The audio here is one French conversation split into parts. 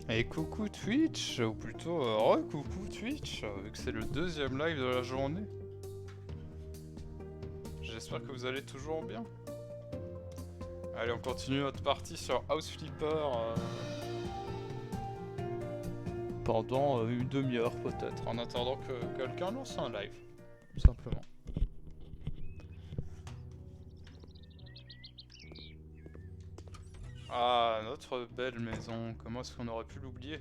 Et coucou Twitch, ou plutôt coucou Twitch, vu que c'est le deuxième live de la journée. J'espère que vous allez toujours bien. Allez, on continue notre partie sur House Flipper pendant une demi-heure peut-être, en attendant que quelqu'un lance un live, tout simplement. Ah, notre belle maison, comment est-ce qu'on aurait pu l'oublier?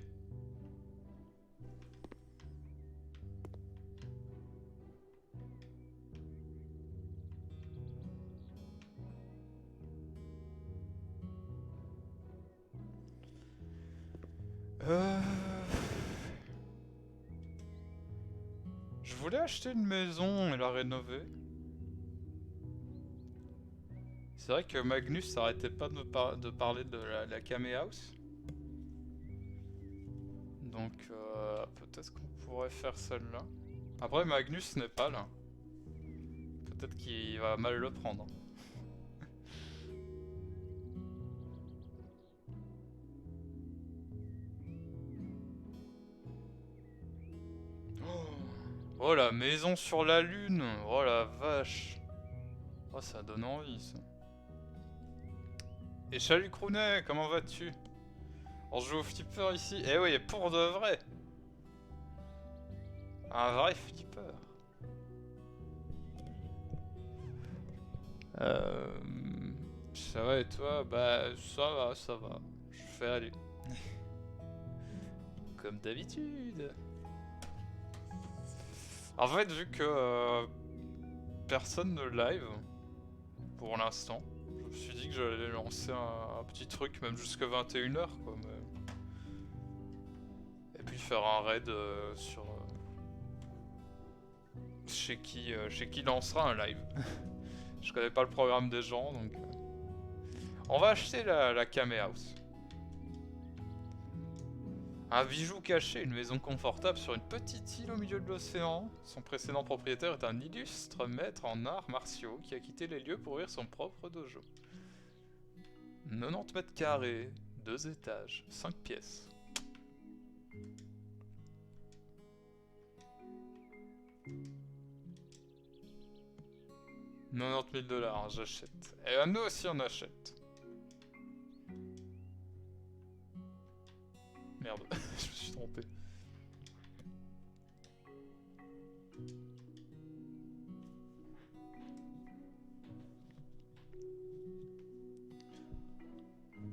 Euh... Je voulais acheter une maison et la rénover. C'est vrai que Magnus s'arrêtait pas de parler de la Kame House. Donc peut-être qu'on pourrait faire celle-là. Après Magnus n'est pas là. Peut-être qu'il va mal le prendre. Oh la maison sur la lune. Oh la vache. Oh ça donne envie ça. Et salut Croonet, comment vas-tu? On joue au flipper ici. Eh oui, pour de vrai. Un vrai flipper. Euh... Ça va et toi? Bah ça va. Je fais aller. Comme d'habitude. En fait, vu que personne ne live pour l'instant, je me suis dit que j'allais lancer un petit truc, même jusqu'à 21h quoi. Et puis faire un raid sur chez qui lancera un live. Je connais pas le programme des gens donc. On va acheter la Kame House. Un bijou caché, une maison confortable sur une petite île au milieu de l'océan. Son précédent propriétaire est un illustre maître en arts martiaux qui a quitté les lieux pour ouvrir son propre dojo. 90 mètres carrés, 2 étages, 5 pièces. 90 000 dollars, j'achète. Et nous aussi on achète. Merde, je me suis trompé.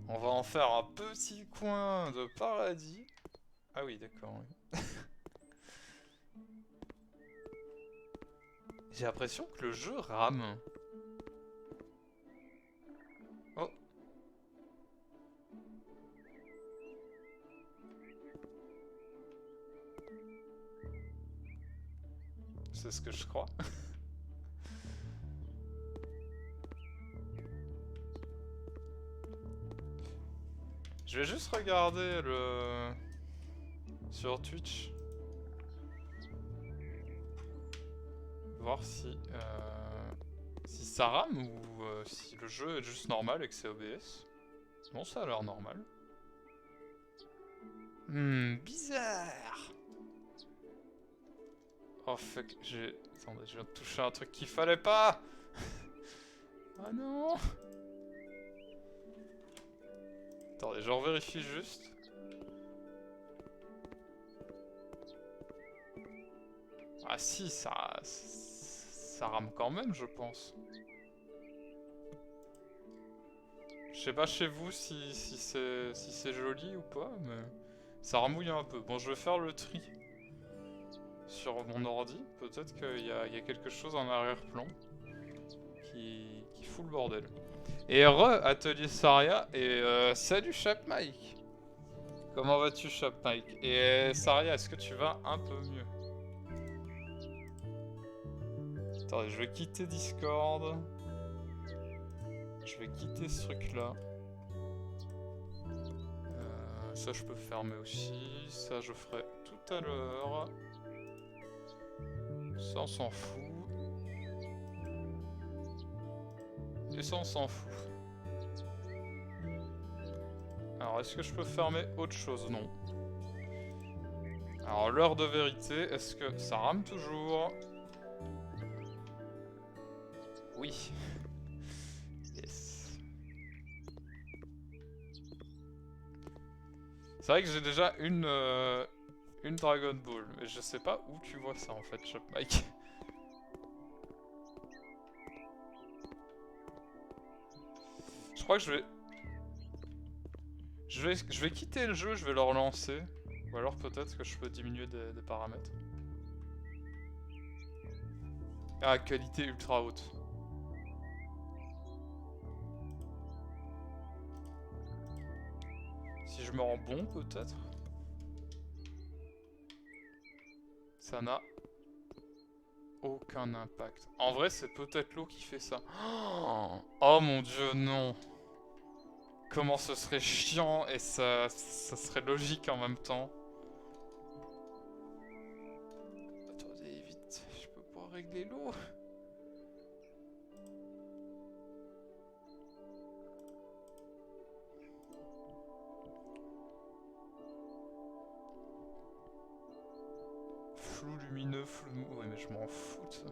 On va en faire un petit coin de paradis. Ah oui, d'accord. Oui. J'ai l'impression que le jeu rame. Oh, c'est ce que je crois. Je vais juste regarder le... sur Twitch. Voir si ça rame ou si le jeu est juste normal et que c'est OBS. Bon, ça a l'air normal. Bizarre. Oh fuck, Attendez, je viens de toucher un truc qu'il fallait pas. Ah non. Attendez, j'en vérifie juste. Ah si, ça rame quand même, je pense. Je sais pas chez vous si c'est joli ou pas, mais ça remouille un peu. Bon, je vais faire le tri sur mon ordi. Peut-être qu'il y a quelque chose en arrière-plan qui fout le bordel. Et Atelier Saria, et salut Chap Mike. Comment vas-tu Chap Mike? Et Saria, est-ce que tu vas un peu mieux? Attendez, je vais quitter Discord. Je vais quitter ce truc là. Ça je peux fermer aussi. Ça je ferai tout à l'heure. Ça on s'en fout. Et ça on s'en fout. Alors, est-ce que je peux fermer autre chose? Non. Alors, l'heure de vérité, est-ce que ça rame toujours? Oui. Yes. C'est vrai que j'ai déjà une Dragon Ball, mais je sais pas où tu vois ça en fait, Chop Mike. Je crois que je vais quitter le jeu, je vais le relancer. Ou alors peut-être que je peux diminuer des paramètres. Ah, qualité ultra haute. Si je me rends bon, peut-être. Ça n'a aucun impact. En vrai, c'est peut-être l'eau qui fait ça. Oh mon dieu, non. Comment ce serait chiant et ça serait logique en même temps. Attendez, vite, je peux pas régler l'eau. Flou lumineux, flou mou. Ouais, mais je m'en fous de ça.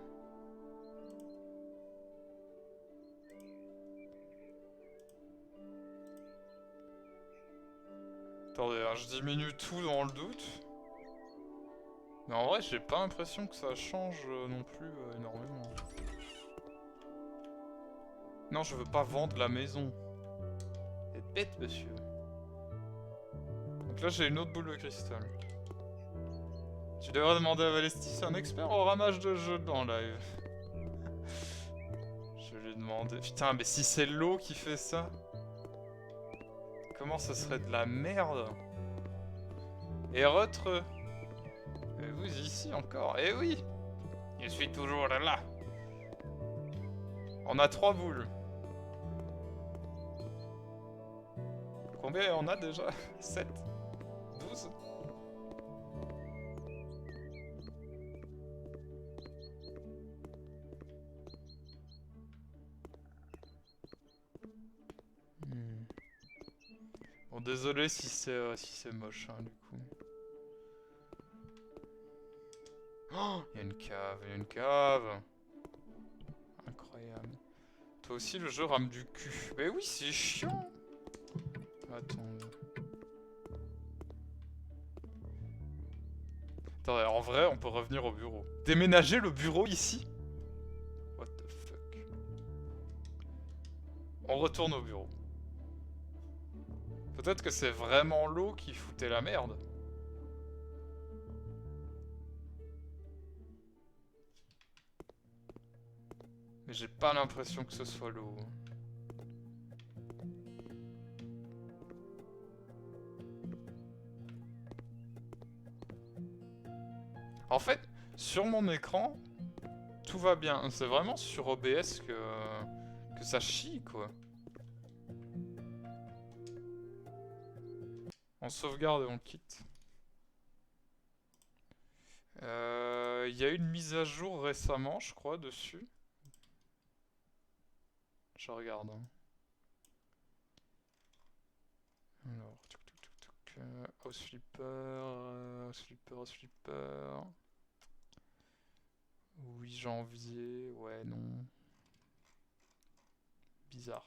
Attendez, hein, je diminue tout dans le doute. Mais en vrai, j'ai pas l'impression que ça change non plus énormément. Non, je veux pas vendre la maison. C'est bête, monsieur. Donc là, j'ai une autre boule de cristal. Tu devrais demander à Valesti, c'est un expert au ramage de jeux dans live. Je lui ai demandé... Putain, mais si c'est l'eau qui fait ça... Comment ce serait de la merde? Et retre... Et vous ici encore? Eh oui! Je suis toujours là. On a 3 boules. Combien on a déjà? 7? 12? Bon, désolé si c'est moche, hein, du coup. Oh, il y a une cave, il y a une cave. Incroyable. Toi aussi, le jeu rame du cul. Mais oui, c'est chiant. Attends. Attends, en vrai, on peut revenir au bureau. Déménager le bureau ici? What the fuck? On retourne au bureau. Peut-être que c'est vraiment l'eau qui foutait la merde. Mais j'ai pas l'impression que ce soit l'eau. En fait, sur mon écran, tout va bien. C'est vraiment sur OBS que ça chie, quoi. On sauvegarde et on quitte. Il y a eu une mise à jour récemment, je crois, dessus. Je regarde. Hein. Alors, House Flipper, House Flipper. 8 janvier, ouais, non. Bizarre.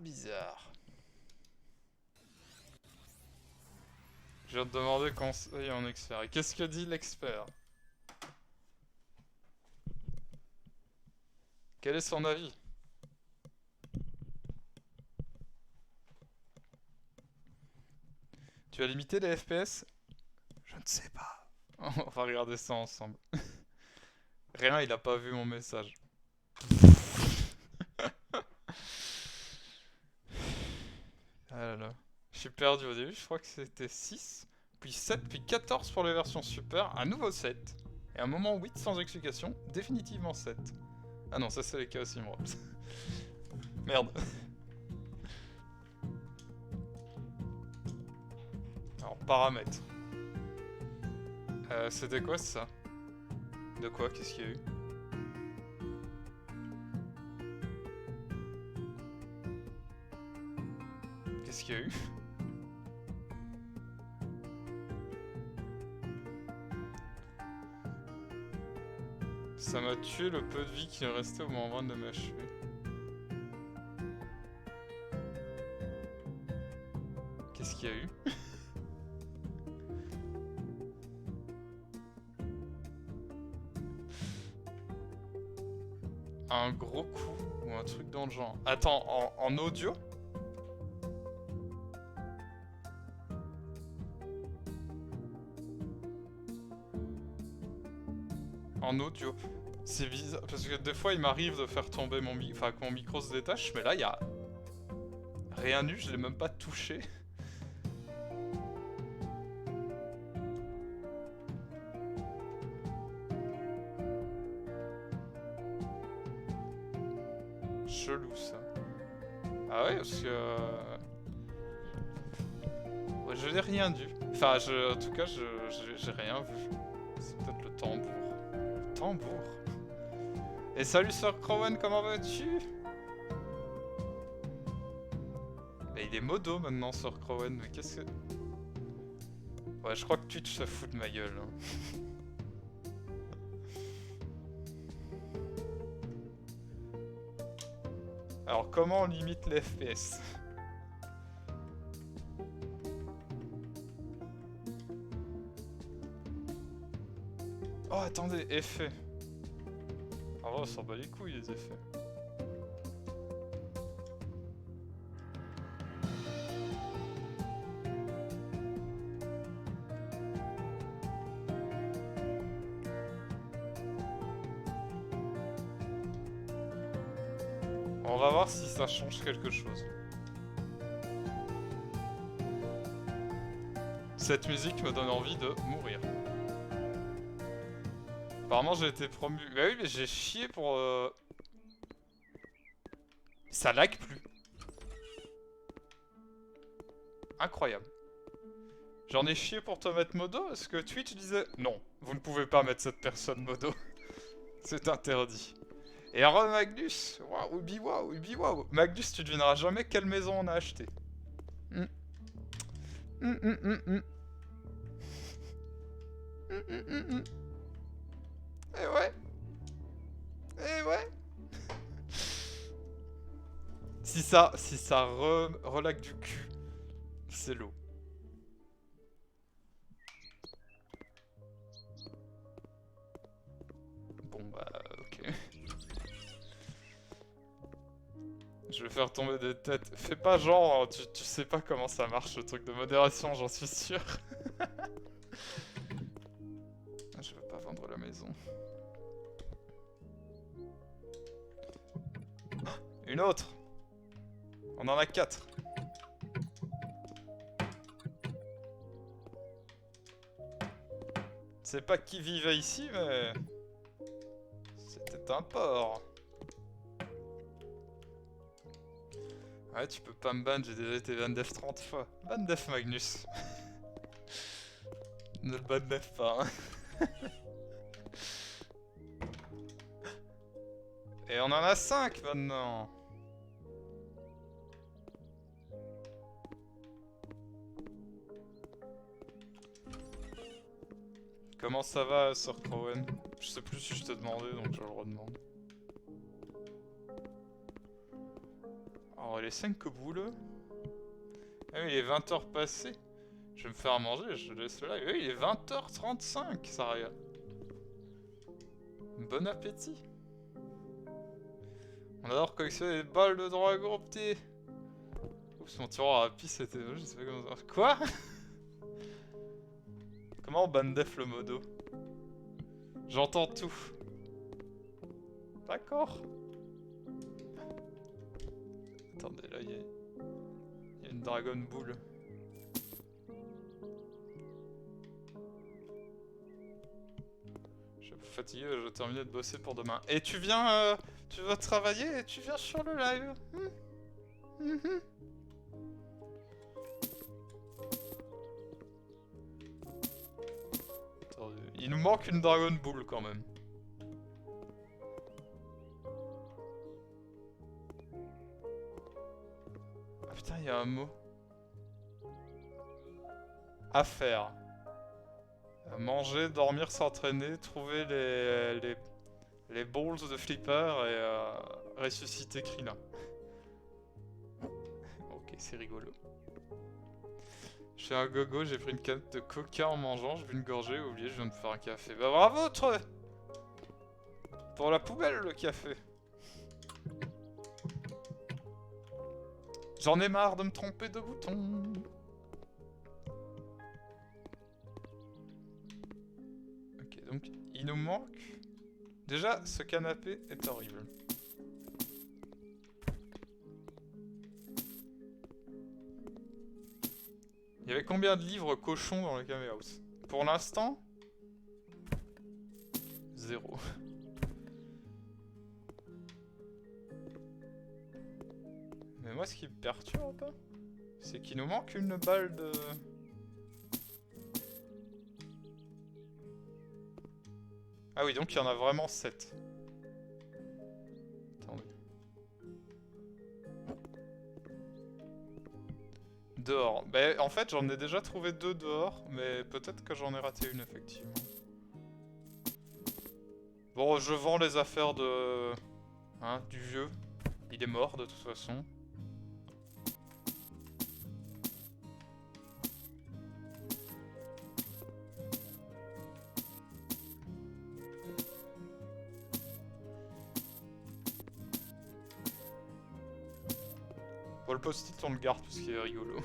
Bizarre. Je viens de demander conseil en expert. Et qu'est-ce que dit l'expert? Quel est son avis? Tu as limité les FPS? Je ne sais pas. On va regarder ça ensemble. Rien, il a pas vu mon message. Ah là là. Je suis perdu au début, je crois que c'était 6, puis 7, puis 14 pour les versions super, un nouveau 7. Et un moment 8 sans explication, définitivement 7. Ah non, ça c'est les Chaos Emeralds. Merde. Alors, paramètres. C'était quoi ça? De quoi? Qu'est-ce qu'il y a eu? Qu'est-ce qu'il y a eu? Ça m'a tué le peu de vie qui restait au moment de m'achever. Qu'est-ce qu'il y a eu? Un gros coup ou un truc dans le genre. Attends, en audio? En audio. C'est bizarre, parce que des fois il m'arrive de faire tomber mon micro, enfin que mon micro se détache, mais là il y a rien eu, je l'ai même pas touché. Chelou ça. Ah ouais, parce que... Ouais, je n'ai rien vu. Enfin, en tout cas, j'ai rien vu. C'est peut-être le tambour. Le tambour. Et salut Sir Crowen, comment vas-tu? Mais il est modo maintenant, Sir Crowen, mais qu'est-ce que... Ouais, je crois que Twitch se fout de ma gueule. Hein. Alors, comment on limite les FPS? Oh, attendez, effet. Ah ouais, on s'en bat les couilles, les effets. On va voir si ça change quelque chose. Cette musique me donne envie de mourir. Apparemment j'ai été promu... Bah oui, mais j'ai chié pour... Ça lag plus. Incroyable. J'en ai chié pour te mettre modo parce que Twitch disait... Non, vous ne pouvez pas mettre cette personne modo. C'est interdit. Et alors Magnus, waouh, ubi waouh, ubi waouh. Magnus, tu devineras jamais quelle maison on a acheté. Eh ouais. Eh ouais. Si ça relague du cul, c'est l'eau. Bon bah ok. Je vais faire tomber des têtes. Fais pas genre, tu sais pas comment ça marche le truc de modération, j'en suis sûr. Je veux pas vendre la maison. Une autre. On en a 4. Je sais pas qui vivait ici, mais... C'était un porc. Ouais, tu peux pas me ban, j'ai déjà été bandef 30 fois. Bandef Magnus. Ne le bandef pas, hein. Et on en a 5 maintenant. Comment ça va, Sir Crowen? Je sais plus si je t'ai demandé, donc je le redemande. Alors, les 5 boules. Ah oui, il est 20h passé. Je vais me faire à manger, je laisse le live. Oui, il est 20h35, Saria. Bon appétit. On adore collectionner les balles de dragon, petit. Oups, mon tireur à pisse c'était... Je sais pas comment ça... Quoi? Comment on bandef le modo? J'entends tout. D'accord. Attendez, là, il y a une Dragon Ball. Je suis un peu fatigué, je vais terminer de bosser pour demain. Et tu viens... tu vas travailler et tu viens sur le live. Attendez, il nous manque une Dragon Ball quand même. Ah putain, il y a un mot. à faire. Manger, dormir, s'entraîner, trouver les balls de flipper et ressusciter Krillin. Ok, c'est rigolo. Je suis un gogo, j'ai pris une canette de coca en mangeant, j'ai bu une gorgée, oublié, je viens de faire un café. Bah bravo, toi! Pour la poubelle, le café. J'en ai marre de me tromper de bouton. Ok, donc il nous manque... Déjà, ce canapé est horrible. Il y avait combien de livres cochons dans le Camé House? Pour l'instant, 0. Mais moi, ce qui me perturbe, c'est qu'il nous manque une balle de... Ah oui, donc il y en a vraiment 7. Attendez. Dehors. Bah, en fait, j'en ai déjà trouvé 2 dehors, mais peut-être que j'en ai raté une, effectivement. Bon, je vends les affaires de... Hein, du vieux. Il est mort, de toute façon. Bon, le post-it, on le garde parce qu'il est rigolo.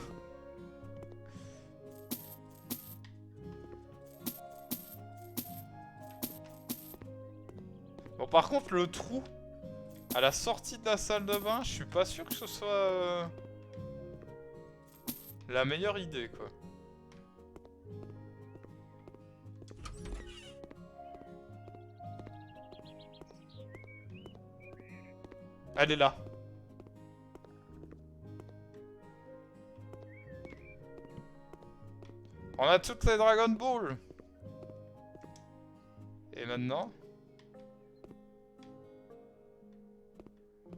Bon, par contre, le trou à la sortie de la salle de bain, je suis pas sûr que ce soit la meilleure idée, quoi. Elle est là. On a toutes les Dragon Ball. Et maintenant?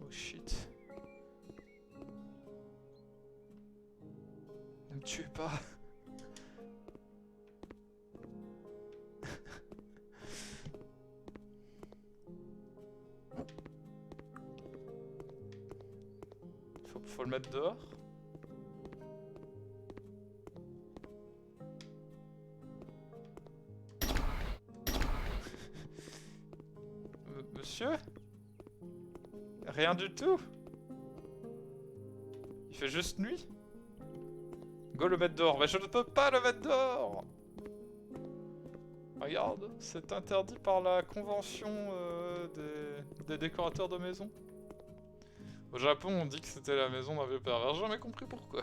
Oh shit. Ne me tuez pas. Faut le mettre dehors. Monsieur? Rien du tout? Il fait juste nuit? Go le mettre dehors. Mais je ne peux pas le mettre dehors! Regarde, c'est interdit par la convention des décorateurs de maison. Au Japon, on dit que c'était la maison d'un vieux père. J'ai jamais compris pourquoi.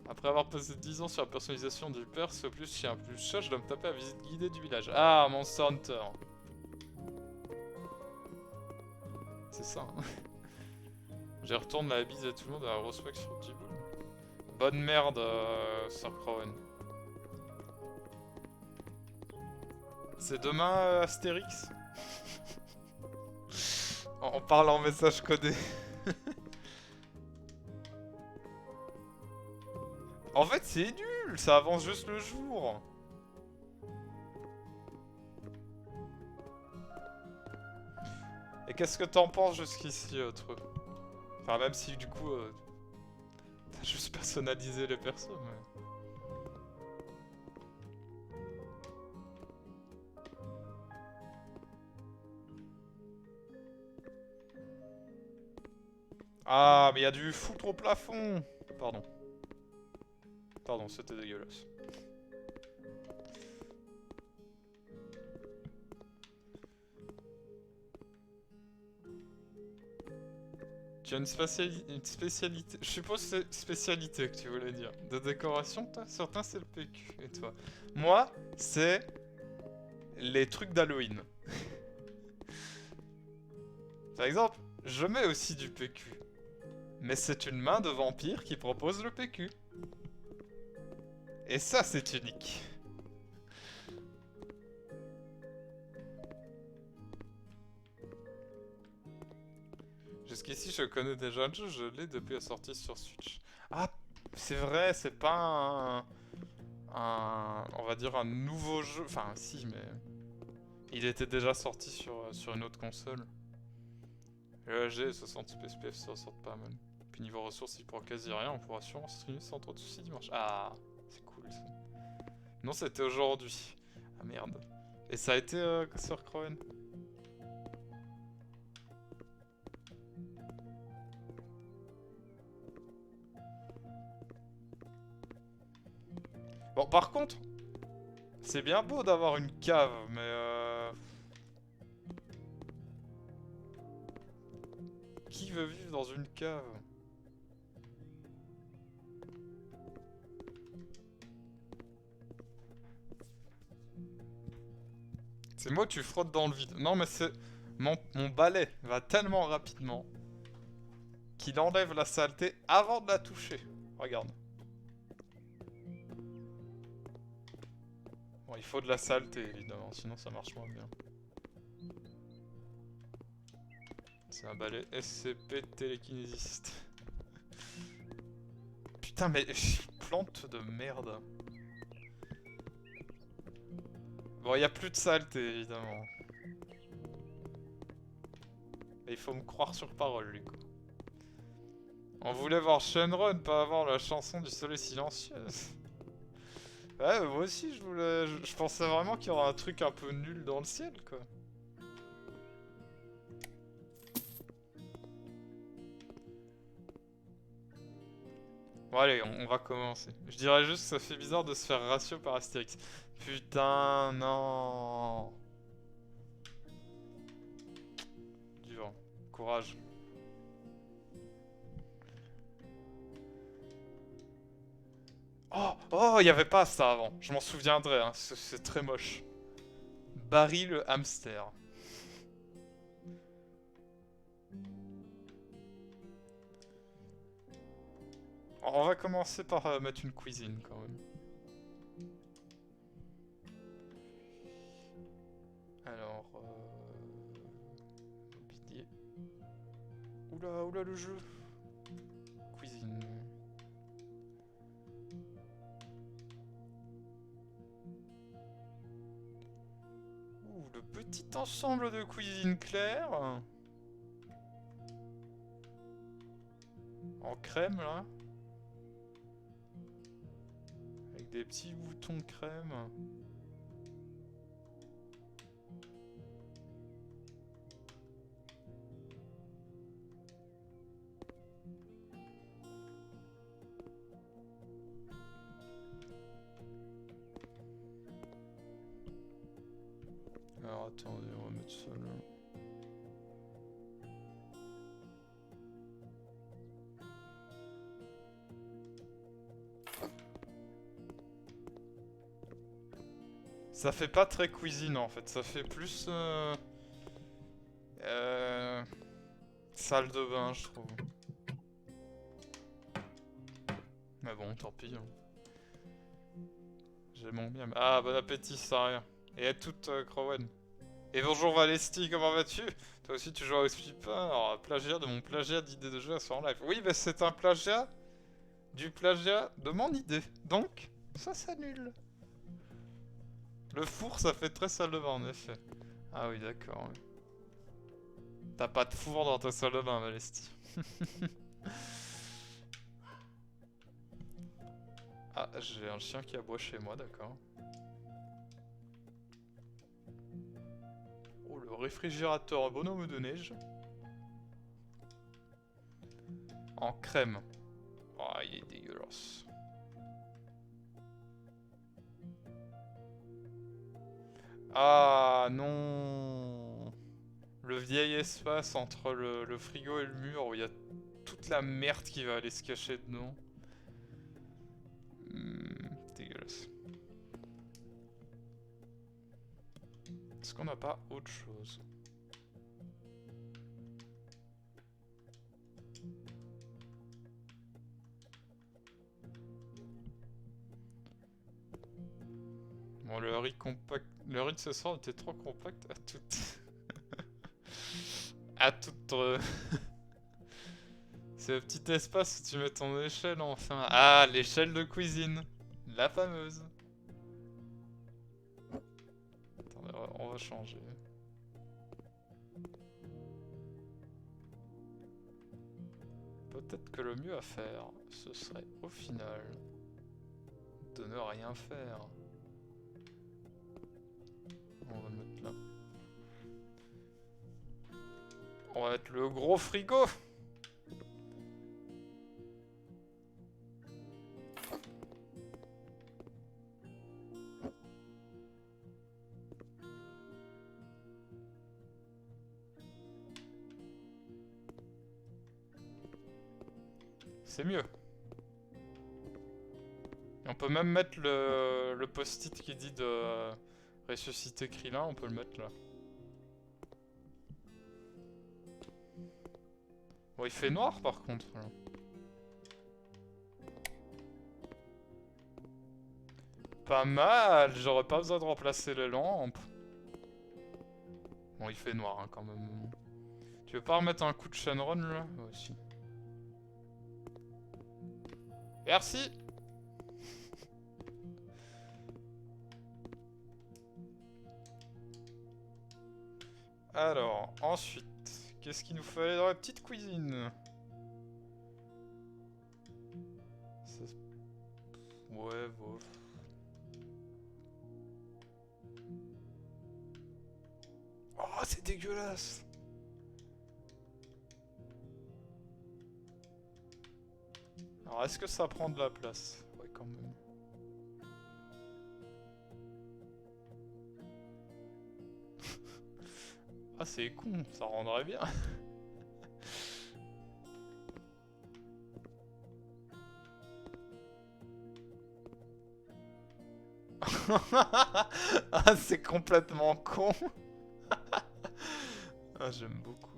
Après avoir passé 10 ans sur la personnalisation du perse, plus chien, plus chat, je dois me taper la visite guidée du village. Ah, Monster Hunter. C'est ça, hein. J'y retourne la bise à tout le monde à la respect sur Tiboul. Bonne merde, Sir Crowen. C'est demain, Astérix. On parle en message codé. En fait, c'est nul, ça avance juste le jour. Et qu'est-ce que t'en penses jusqu'ici, Treux? Enfin, même si du coup, t'as juste personnalisé les persos, mais... Ah, mais il y a du foutre au plafond. Pardon. Pardon, c'était dégueulasse. Tu as une spécialité, je suppose c'est spécialité que tu voulais dire. De décoration, toi? Certains c'est le PQ, et toi? Moi, c'est les trucs d'Halloween. Par exemple, je mets aussi du PQ. Mais c'est une main de vampire qui propose le PQ. Et ça, c'est unique. Jusqu'ici, je connais déjà le jeu, je l'ai depuis la sortie sur Switch. Ah, c'est vrai, c'est pas on va dire un nouveau jeu. Enfin, si, mais il était déjà sorti sur une autre console. Le LG 60 FPS, ça sort pas mal. Puis niveau ressources, il pourra quasi rien, on pourra sûrement streamer sans trop de soucis dimanche. Ah, c'est cool ça. Non, c'était aujourd'hui. Ah merde. Et ça a été sur Crowen. Bon, par contre, c'est bien beau d'avoir une cave, mais qui veut vivre dans une cave? C'est moi, tu frottes dans le vide. Non, mais c'est... Mon balai va tellement rapidement qu'il enlève la saleté avant de la toucher. Regarde. Bon, il faut de la saleté, évidemment, sinon ça marche moins bien. C'est un balai SCP télékinésiste. Putain, mais plante de merde. Bon, il y a plus de saleté, évidemment. Mais il faut me croire sur parole, du coup. On voulait voir Shenron, pas avoir la chanson du soleil silencieux. Ouais, moi aussi, je voulais... Je pensais vraiment qu'il y aurait un truc un peu nul dans le ciel, quoi. Bon, allez, on va commencer. Je dirais juste que ça fait bizarre de se faire ratio par Astérix. Putain, non. Du vent. Courage. Oh, oh, il y avait pas ça avant. Je m'en souviendrai, hein. C'est très moche. Barry le hamster. On va commencer par mettre une cuisine quand même. Alors, mobilier. Oula, oula le jeu. Cuisine. Ouh, le petit ensemble de cuisine claire. En crème là. Avec des petits boutons de crème. Alors attendez, on va mettre ça là. Ça fait pas très cuisine en fait, ça fait plus salle de bain je trouve. Mais bon, tant pis. Hein. J'ai mon bien. Ah, bon appétit, ça rien. Et à toute Crowen. Et bonjour Valesti, comment vas-tu? Toi aussi tu joues à Flipper, alors plagiat de mon plagiat d'idée de jeu sur en live. Oui, mais c'est un plagiat du plagiat de mon idée. Donc, ça s'annule. Le four, ça fait très salle de bain en effet. Ah oui, d'accord. Ouais. T'as pas de four dans ta salle de bain, Valesti. Ah, j'ai un chien qui aboie chez moi, d'accord. Oh, le réfrigérateur bonhomme de neige. En crème. Oh, il est dégueulasse. Ah non. Le vieil espace entre le frigo et le mur où il y a toute la merde qui va aller se cacher dedans. Dégueulasse. Est-ce qu'on n'a pas autre chose? Bon, le riz compact... Le riz de ce soir était trop compact à toute... à toute... C'est le petit espace où tu mets ton échelle enfin. Ah, l'échelle de cuisine. La fameuse. Attendez, on va changer. Peut-être que le mieux à faire, ce serait au final de ne rien faire. On va mettre là. On va mettre le gros frigo. C'est mieux. Et on peut même mettre le post-it qui dit de ressusciter Krillin, on peut le mettre là. Bon, il fait noir par contre. Là. Pas mal, j'aurais pas besoin de remplacer les lampes. Bon, il fait noir hein, quand même. Tu veux pas remettre un coup de Shenron là? Ouais, si. Merci. Alors, ensuite, qu'est-ce qu'il nous fallait dans la petite cuisine? Ouais, bon. Oh, c'est dégueulasse! Alors, est-ce que ça prend de la place? Ouais, quand même. Ah, c'est con, ça rendrait bien. Ah, c'est complètement con. Ah, j'aime beaucoup.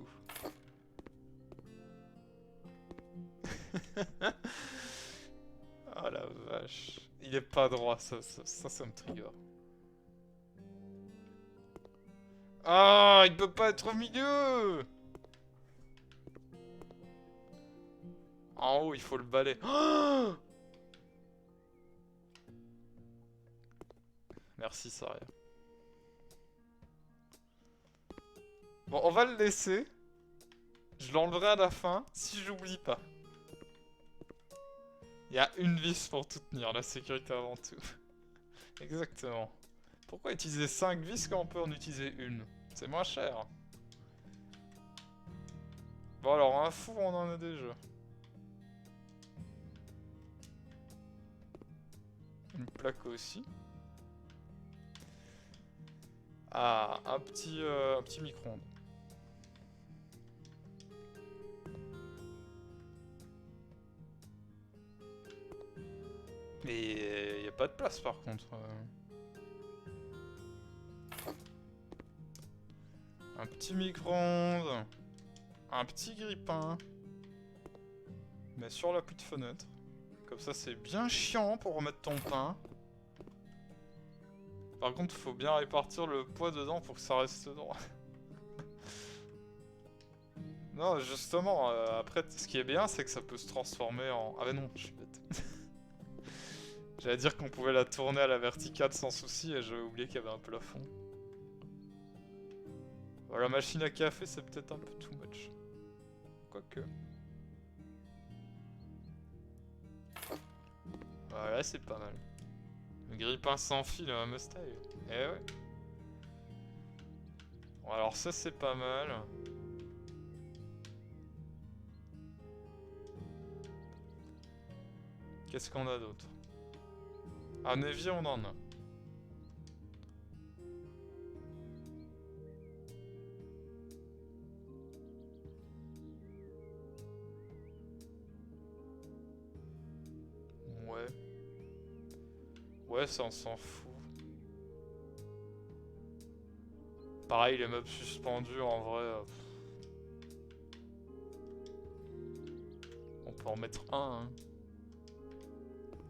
Ah la vache. Il est pas droit, ça me trigger. Ah, il peut pas être au milieu. En haut, il faut le balai. Oh merci, Saria. Bon, on va le laisser. Je l'enlèverai à la fin, si j'oublie pas. Il y a une vis pour tout tenir, la sécurité avant tout. Exactement. Pourquoi utiliser 5 vis quand on peut en utiliser une? C'est moins cher. Bon alors, un four, on en a déjà. Une plaque aussi. Ah, un petit micro-ondes. Mais il y a pas de place par contre. Un petit micro-ondes. Un petit grille-pain. Mais sur la petite fenêtre. Comme ça c'est bien chiant pour remettre ton pain. Par contre faut bien répartir le poids dedans pour que ça reste droit. Non justement, après ce qui est bien c'est que ça peut se transformer en... Ah bah non, je suis bête. J'allais dire qu'on pouvait la tourner à la verticale sans souci et j'avais oublié qu'il y avait un plafond. Bon, la machine à café c'est peut-être un peu too much. Quoique. Voilà, c'est pas mal. Le grille-pain sans fil, un must-have. Eh ouais. Bon, alors ça c'est pas mal. Qu'est-ce qu'on a d'autre? Un évier, on en a. Ouais. Ouais, ça on s'en fout. Pareil, les meubles suspendus en vrai. On peut en mettre un. Hein.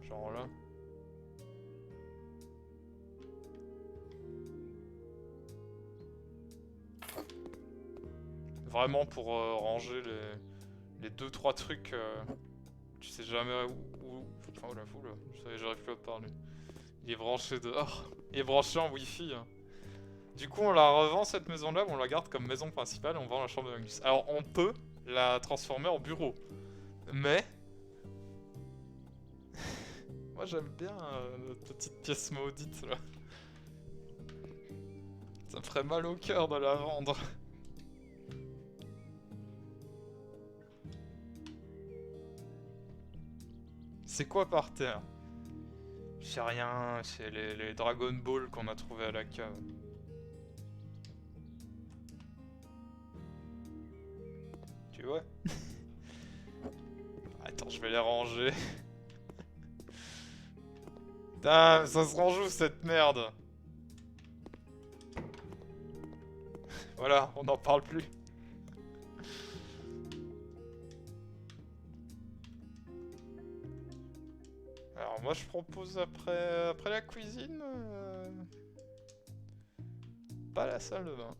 Genre là. Vraiment pour ranger les 2-3 trucs, tu sais jamais où... Oh la foule, j'arrive plus à parler. Il est branché dehors. Il est branché en wifi. Hein. Du coup, on la revend cette maison-là, on la garde comme maison principale et on vend la chambre de Magnus. Alors, on peut la transformer en bureau. Mais... Moi, j'aime bien notre petite pièce maudite, là. Ça me ferait mal au cœur de la vendre. C'est quoi par terre? C'est rien, c'est les Dragon Ball qu'on a trouvé à la cave. Tu vois? Attends, je vais les ranger. Putain, ça se range où cette merde? Voilà, on n'en parle plus. Alors moi je propose après la cuisine, pas la salle de bain,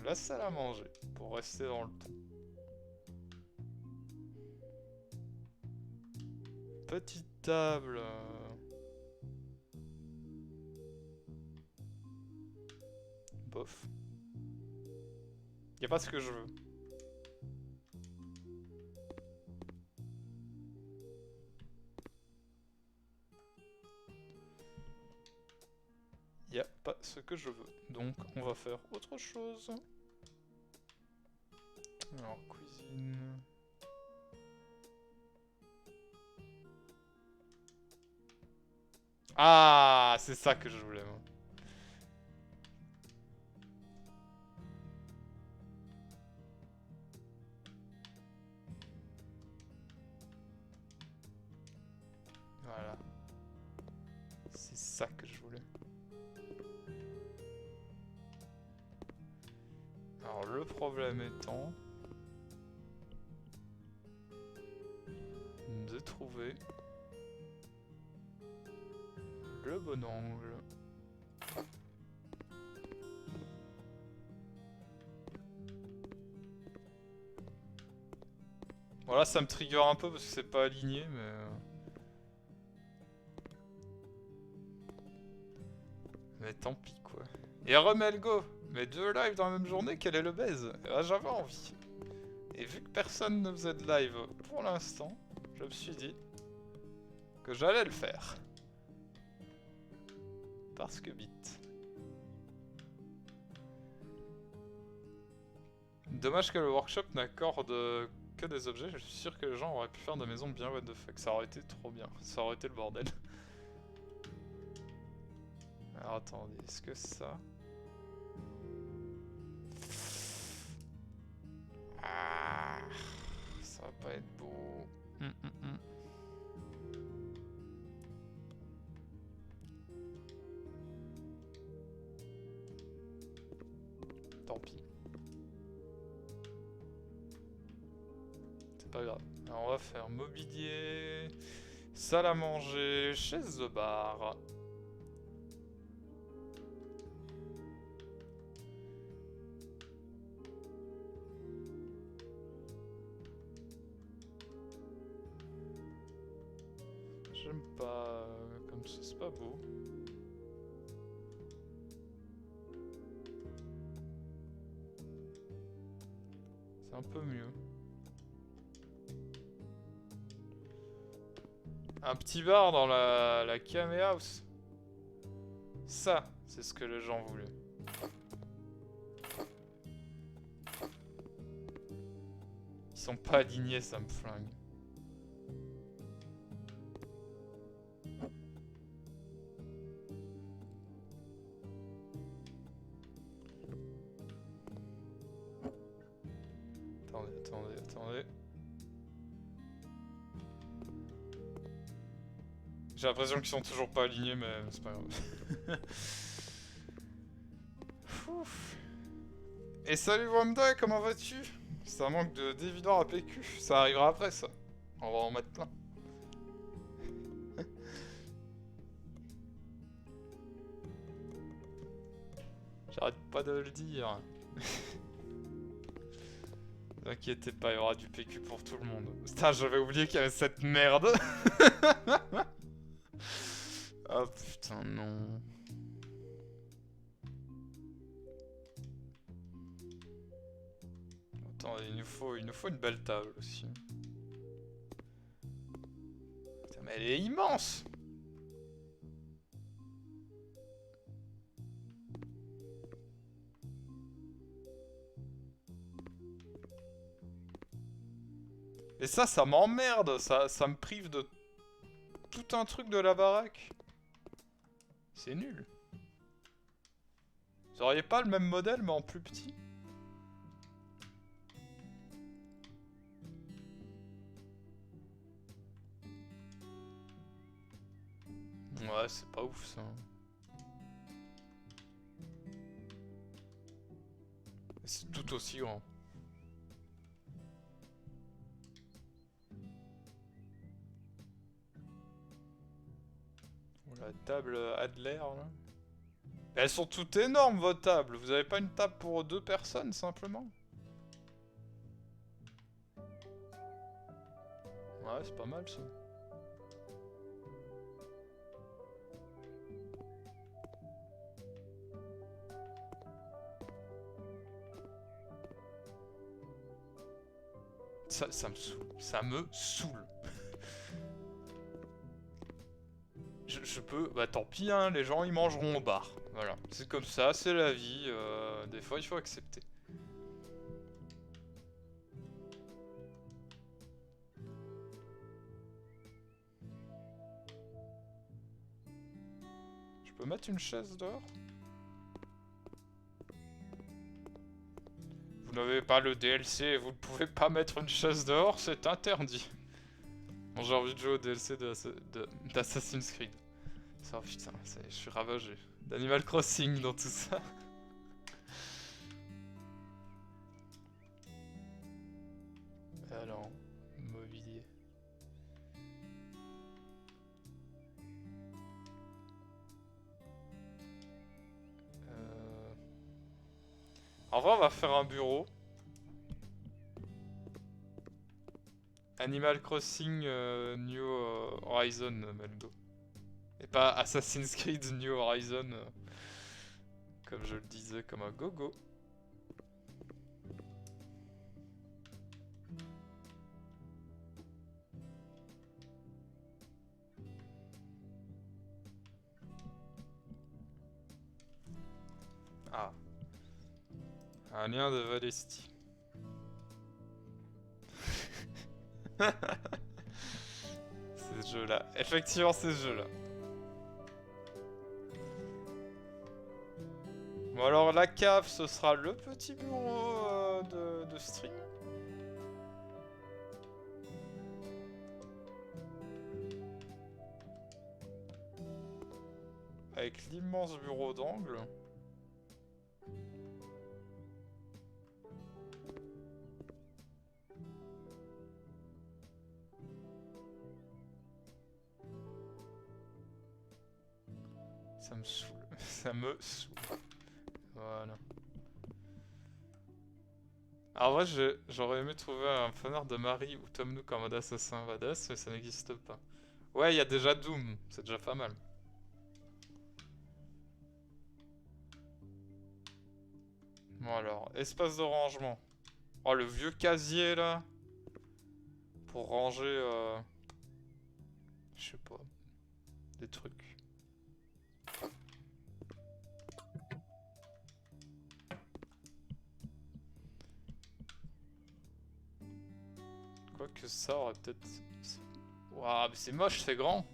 la salle à manger, pour rester dans le ton. Petite table. Bof. Y a pas ce que je veux. Y a pas ce que je veux. Donc on va faire autre chose. Alors cuisine. Ah, c'est ça que je voulais moi. Voilà. C'est ça que je voulais. Alors le problème étant de trouver le bon angle. Voilà, ça me trigger un peu parce que c'est pas aligné, mais... Mais tant pis, quoi. Et Remelgo, mais 2 lives dans la même journée, quel est le baise? Ah, j'avais envie. Et vu que personne ne faisait de live pour l'instant, je me suis dit que j'allais le faire. Parce que bite. Dommage que le workshop n'accorde que des objets, je suis sûr que les gens auraient pu faire des maisons bien what the fuck, ça aurait été trop bien, ça aurait été le bordel. Alors attendez, est-ce que ça... Ah, ça va pas être beau. Tant pis. C'est pas grave. Alors on va faire mobilier, salle à manger, chaise de bar. J'aime pas comme ça, c'est pas beau. C'est un peu mieux. Un petit bar dans la Kame House. Ça, c'est ce que les gens voulaient. Ils sont pas alignés, ça me flingue. Attendez. J'ai l'impression qu'ils sont toujours pas alignés, mais c'est pas grave. Et salut Wanda, comment vas-tu? C'est un manque de d'évident à PQ, ça arrivera après ça. On va en mettre plein. J'arrête pas de le dire. Ne inquiétez pas, il y aura du PQ pour tout le monde. Putain, j'avais oublié qu'il y avait cette merde. Oh putain, non. Attends, il nous faut une belle table aussi. Putain, mais elle est immense. Et ça m'emmerde, ça me prive de tout un truc de la baraque. C'est nul. Vous auriez pas le même modèle mais en plus petit? Ouais, c'est pas ouf ça. C'est tout aussi grand. La table Adler là. Elles sont toutes énormes vos tables. Vous avez pas une table pour 2 personnes simplement? Ouais, c'est pas mal ça. Ça me saoule. Ça me saoule. Je peux... Bah tant pis, hein, les gens ils mangeront au bar. Voilà, c'est comme ça, c'est la vie. Des fois il faut accepter. Je peux mettre une chaise dehors? Vous n'avez pas le DLC et vous ne pouvez pas mettre une chaise dehors, c'est interdit. Bon, j'ai envie de jouer au DLC d'Assassin's Creed. Oh putain, je suis ravagé. D'Animal Crossing dans tout ça. Alors, mobilier. En vrai, on va faire un bureau. Animal Crossing New Horizon, Meldo. Et pas Assassin's Creed New Horizon, comme je le disais, comme un gogo. Ah. Un lien de Valesti. C'est ce jeu-là. Effectivement, c'est ce jeu-là. Bon alors la cave, ce sera le petit bureau de stream. Avec l'immense bureau d'angle. Ça me saoule. Ça me saoule. Voilà. Alors vrai, j'aurais aimé trouver un fanart de Marie ou Tom Nook en mode assassin badass, mais ça n'existe pas. Ouais, il y a déjà Doom, c'est déjà pas mal. Bon alors, espace de rangement. Oh, le vieux casier là. Pour ranger, je sais pas, des trucs. Quoique ça aurait peut-être... Waouh, mais c'est moche, c'est grand.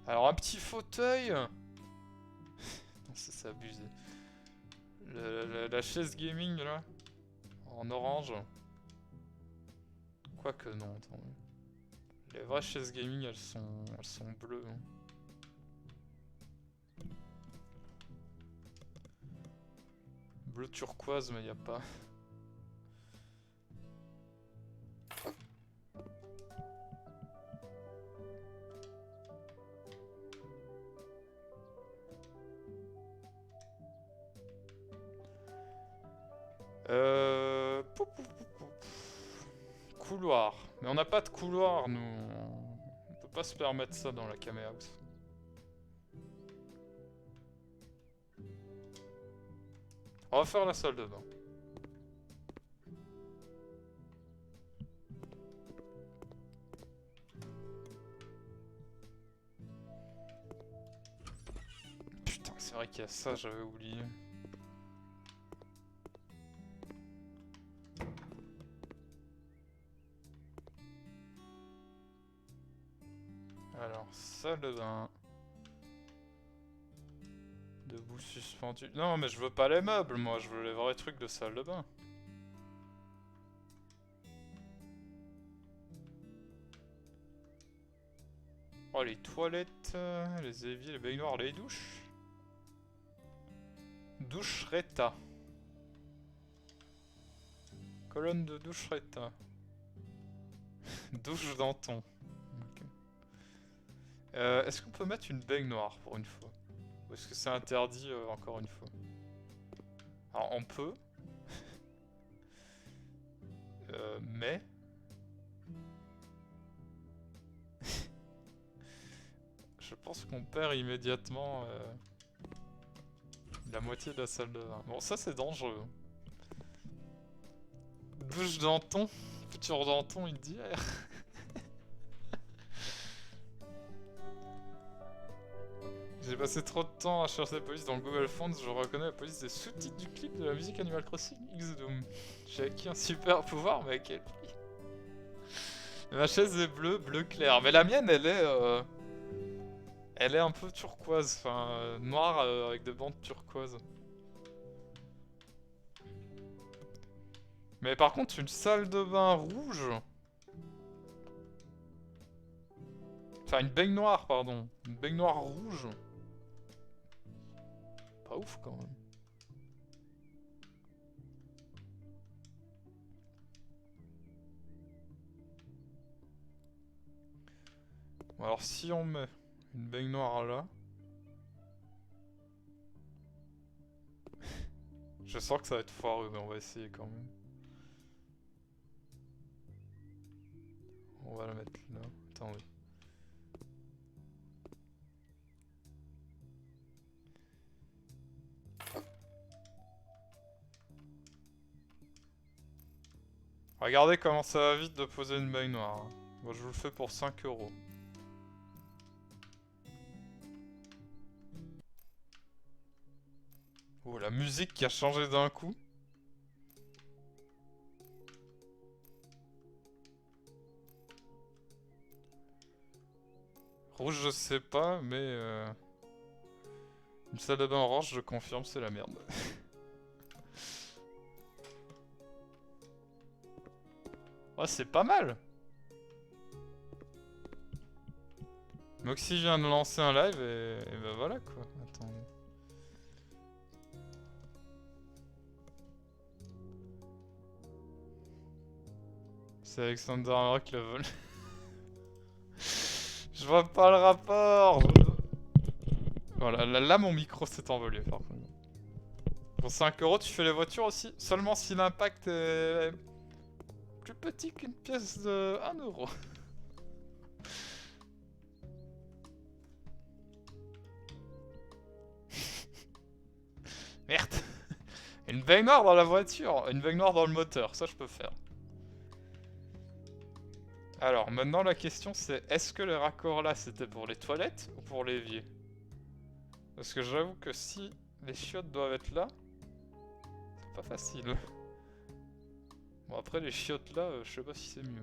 Alors un petit fauteuil. Non, c'est abusé. La chaise gaming là. En orange. Quoique non, attends. Les vraies chaises gaming elles sont bleues. Hein. Bleu turquoise mais y a pas. couloir. Mais on n'a pas de couloir, nous. On peut pas se permettre ça dans la Kame House. On va faire la salle de bain. Putain, c'est vrai qu'il y a ça, j'avais oublié. Alors, salle de bain. Debout suspendu. Non, mais je veux pas les meubles, moi, je veux les vrais trucs de salle de bain. Oh, les toilettes, les éviers, les baignoires, les douches. Douche Reta. Colonne de douche Reta. Douche Danton. Okay. Est-ce qu'on peut mettre une baignoire pour une fois? Ou est-ce que c'est interdit encore une fois? Alors on peut. Mais... je pense qu'on perd immédiatement la moitié de la salle de bain. Bon, ça c'est dangereux. Douche Danton. Futur Danton, il dit. J'ai passé trop de temps à chercher la police dans Google Fonts, je reconnais la police des sous-titres du clip de la musique Animal Crossing X-Doom. J'ai acquis un super pouvoir, mais à quel prix? Ma chaise est bleue, bleu clair. Mais la mienne, elle est un peu turquoise, enfin noire avec des bandes turquoises. Mais par contre, une salle de bain rouge... Enfin, une baignoire, pardon. Une baignoire rouge. Pas ouf, quand même. Bon, alors, si on met une baignoire là... Je sens que ça va être foireux, mais on va essayer quand même. On va la mettre là. Attends, oui. Regardez comment ça va vite de poser une baignoire. Hein. Moi je vous le fais pour 5 €. Oh, la musique qui a changé d'un coup. Rouge je sais pas, mais... Une salle de bain orange, je confirme, c'est la merde. Ouais, c'est pas mal. Moxie vient de lancer un live et bah voilà quoi. Attends. C'est Alexander Rock le vol. Je vois pas le rapport. Voilà, là mon micro s'est envolé par contre. Pour 5 € tu fais les voitures aussi. Seulement si l'impact est plus petit qu'une pièce de 1 €. Merde. Une baignoire dans la voiture, une baignoire dans le moteur, ça je peux faire. Alors maintenant la question c'est, est-ce que les raccords là c'était pour les toilettes ou pour l'évier? Parce que j'avoue que si les chiottes doivent être là, c'est pas facile. Bon après les chiottes là, je sais pas si c'est mieux.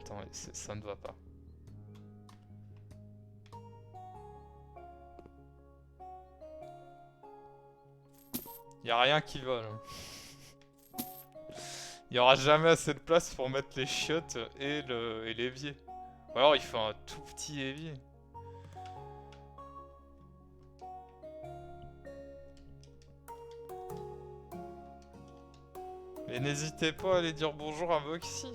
Attends, ça ne va pas. Y'a rien qui va là. Il y aura jamais assez de place pour mettre les chiottes et l'évier. Ou alors il faut un tout petit évier. Et n'hésitez pas à aller dire bonjour à Moxie.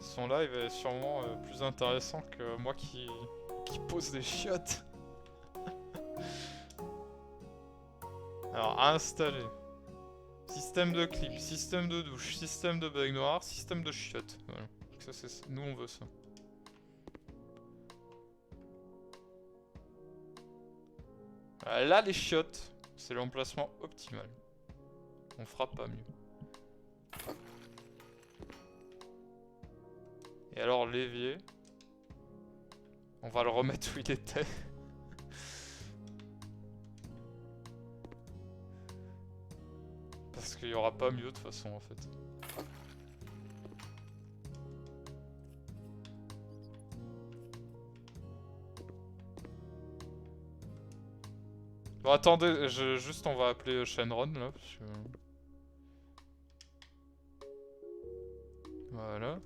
Son live est sûrement plus intéressant que moi qui pose des chiottes. Alors, à installer. Système de clip, système de douche, système de baignoire, système de chiottes. Voilà. Ça, c'est... Nous, on veut ça. Là, les chiottes, c'est l'emplacement optimal. On fera pas mieux. Et alors, l'évier, on va le remettre où il était. Parce qu'il y aura pas mieux de toute façon, en fait. Bon, attendez, juste on va appeler Shenron là. Parce que... Voilà.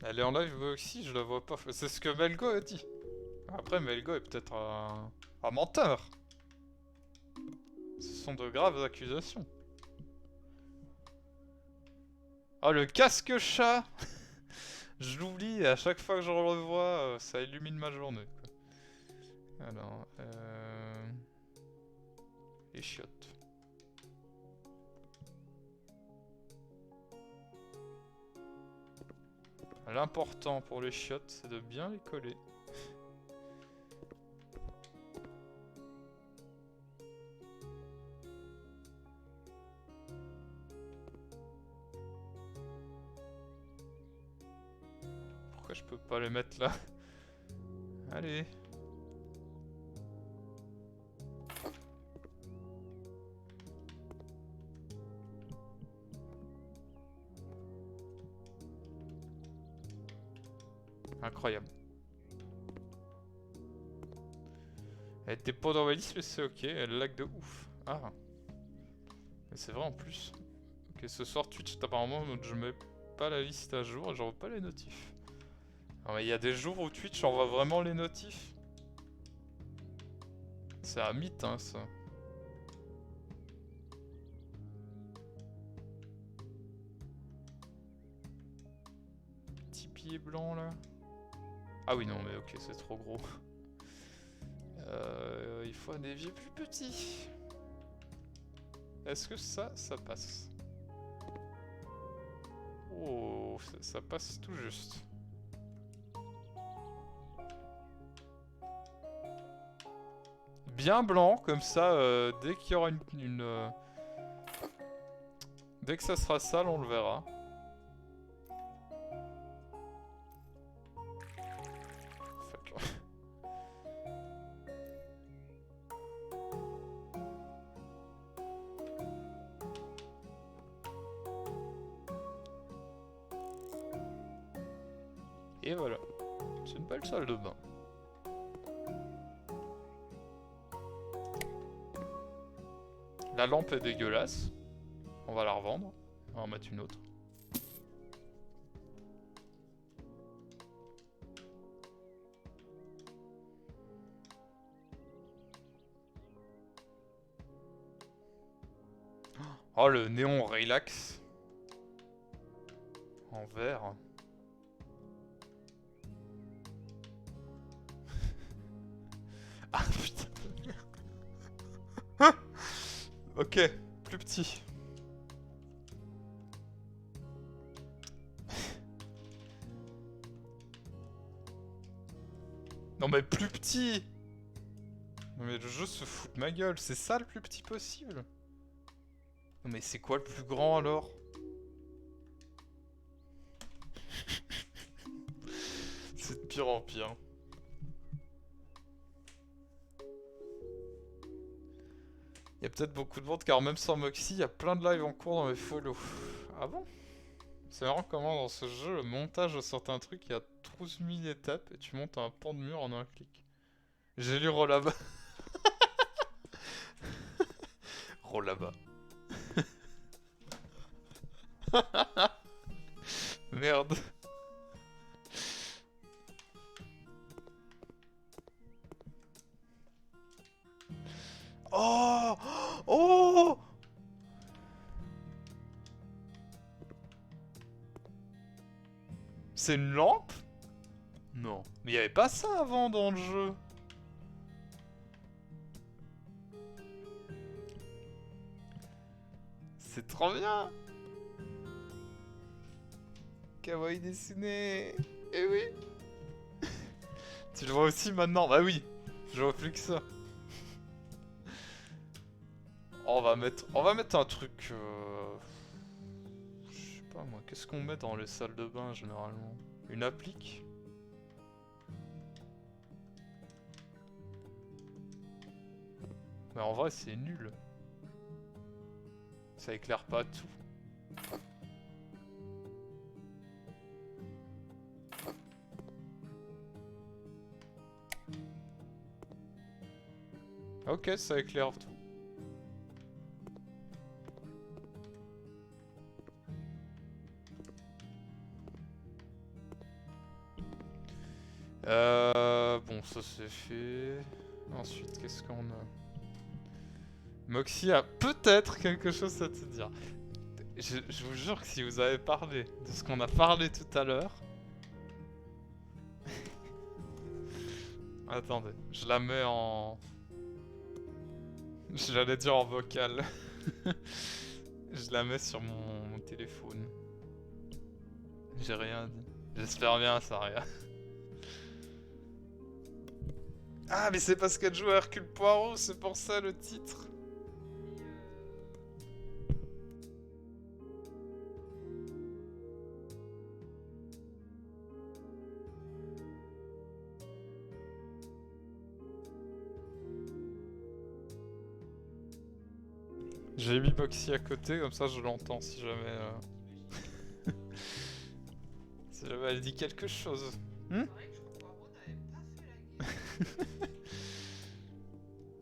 Elle est en live aussi, je la vois pas. C'est ce que Melgo a dit. Après, Melgo est peut-être un menteur. Ce sont de graves accusations. Oh, le casque chat. Je l'oublie et à chaque fois que je le revois, ça illumine ma journée. Quoi. Alors, les chiottes. L'important pour les chiottes, c'est de bien les coller. Pourquoi je peux pas les mettre là? Allez. Incroyable. Elle était pas dans ma liste, mais c'est ok. Elle lag de ouf. Ah. Mais c'est vrai en plus. Ok, ce soir Twitch, apparemment, je mets pas la liste à jour et j'envoie pas les notifs. Non, mais il y a des jours où Twitch envoie vraiment les notifs. C'est un mythe, hein, ça. Petit pied blanc là. Ah oui, non, mais ok, c'est trop gros. Il faut un évier plus petit. Est-ce que ça passe? Oh, ça passe tout juste. Bien blanc, comme ça, dès qu'il y aura dès que ça sera sale, on le verra. Fuck. Et voilà. C'est une belle salle de bain. La lampe est dégueulasse. On va la revendre. On va en mettre une autre. Oh, le néon relax. En vert. Ah putain de merde. Ok, plus petit. Non mais plus petit. Non mais le jeu se fout de ma gueule, c'est ça le plus petit possible. Non mais c'est quoi le plus grand alors? C'est de pire en pire. Il y a peut-être beaucoup de monde car même sans Moxie, il y a plein de lives en cours dans mes follow. Ah bon? C'est marrant comment dans ce jeu, le montage de certains trucs, il y a 12 000 étapes et tu montes un pan de mur en un clic. J'ai lu Rolaba. Rolaba. Merde. Oh! Oh! C'est une lampe? Non. Mais il y avait pas ça avant dans le jeu. C'est trop bien. Kawaii dessiné. Eh oui. Tu le vois aussi maintenant. Bah oui. Je vois plus que ça. On va mettre un truc... Je sais pas moi, qu'est-ce qu'on met dans les salles de bain généralement? Une applique? Mais en vrai c'est nul. Ça éclaire pas tout. Ok, ça éclaire tout. Bon, ça c'est fait. Ensuite, qu'est-ce qu'on a? Moxie a peut-être quelque chose à te dire. Je vous jure que si vous avez parlé de ce qu'on a parlé tout à l'heure... Attendez, je la mets en... J'allais dire en vocal. Je la mets sur mon téléphone. J'ai rien dit. J'espère bien, ça rien. Ah, mais c'est parce qu'elle joue à Hercule Poirot, c'est pour ça le titre. J'ai mis Boxy à côté, comme ça je l'entends si jamais... si jamais elle dit quelque chose.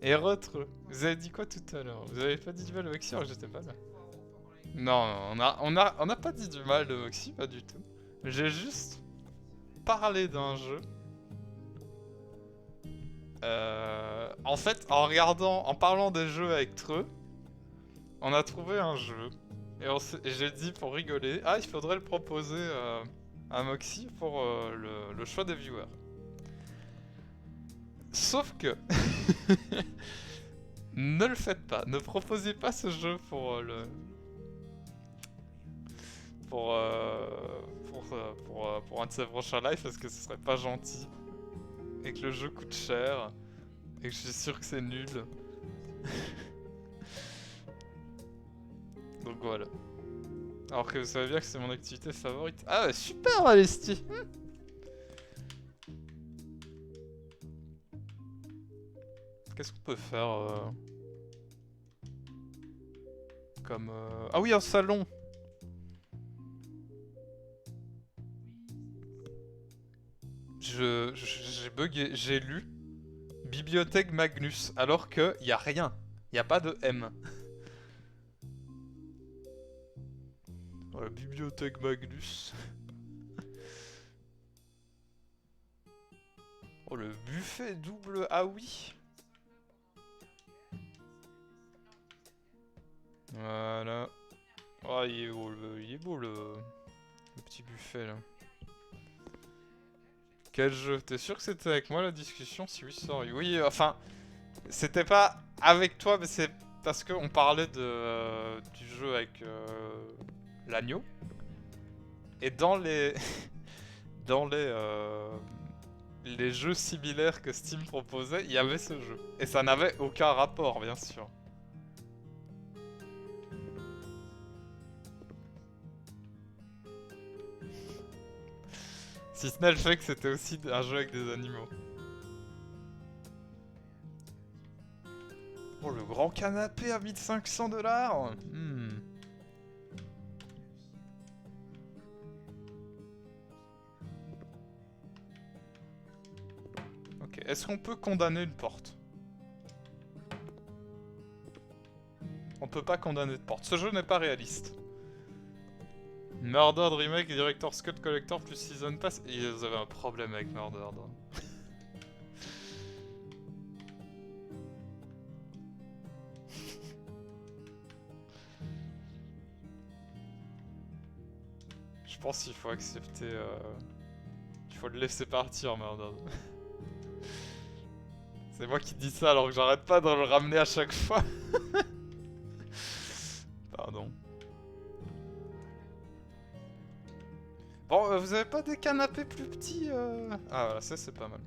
Et Rotre, vous avez dit quoi tout à l'heure? Vous avez pas dit du mal de Moxie alors que j'étais pas là? Non, on a pas dit du mal de Moxie, pas du tout. J'ai juste parlé d'un jeu. En fait, en parlant des jeux avec Treux, on a trouvé un jeu. Et j'ai dit pour rigoler, ah, il faudrait le proposer à Moxie pour le choix des viewers. Sauf que... ne le faites pas, ne proposez pas ce jeu pour pour un de ses prochains lives parce que ce serait pas gentil. Et que le jeu coûte cher. Et que je suis sûr que c'est nul. Donc voilà. Alors que vous savez bien que c'est mon activité favorite. Ah ouais, super Alesti. Qu'est-ce qu'on peut faire comme... Ah oui, un salon. J'ai bugué, j'ai lu Bibliothèque Magnus, alors que y a rien. Y a pas de M. Voilà, Bibliothèque Magnus. Oh, le buffet double, ah oui. Voilà. Oh, il est beau le petit buffet là. Quel jeu? T'es sûr que c'était avec moi la discussion? Si oui, sorry. Oui, enfin, c'était pas avec toi, mais c'est parce qu'on parlait du jeu avec l'agneau. Et dans les dans les jeux similaires que Steam proposait, il y avait ce jeu. Et ça n'avait aucun rapport, bien sûr. Si ce n'est le fait que c'était aussi un jeu avec des animaux. Oh, le grand canapé à 1500 $. Ok, est-ce qu'on peut condamner une porte? On peut pas condamner de porte. Ce jeu n'est pas réaliste. Murdered Remake, Director's Cut Collector plus Season Pass. Ils avaient un problème avec Murdered. Je pense qu'il faut accepter... Il faut le laisser partir, merde. C'est moi qui dis ça alors que j'arrête pas de le ramener à chaque fois. Pardon. Bon, vous avez pas des canapés plus petits Ah voilà, ça c'est pas mal.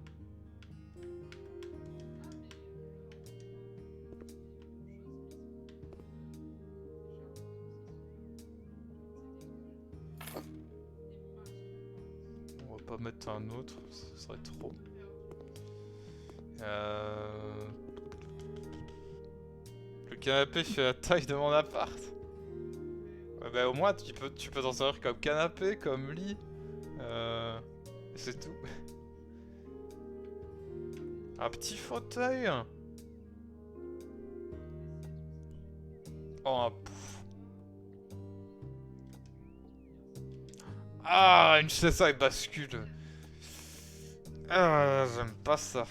On va pas mettre un autre, ce serait trop. Le canapé fait la taille de mon appart. Ouais, bah au moins tu peux t'en servir comme canapé, comme lit. C'est tout. Un petit fauteuil. Oh un pouf. Ah, une chaise avec bascule. Ah, j'aime pas ça.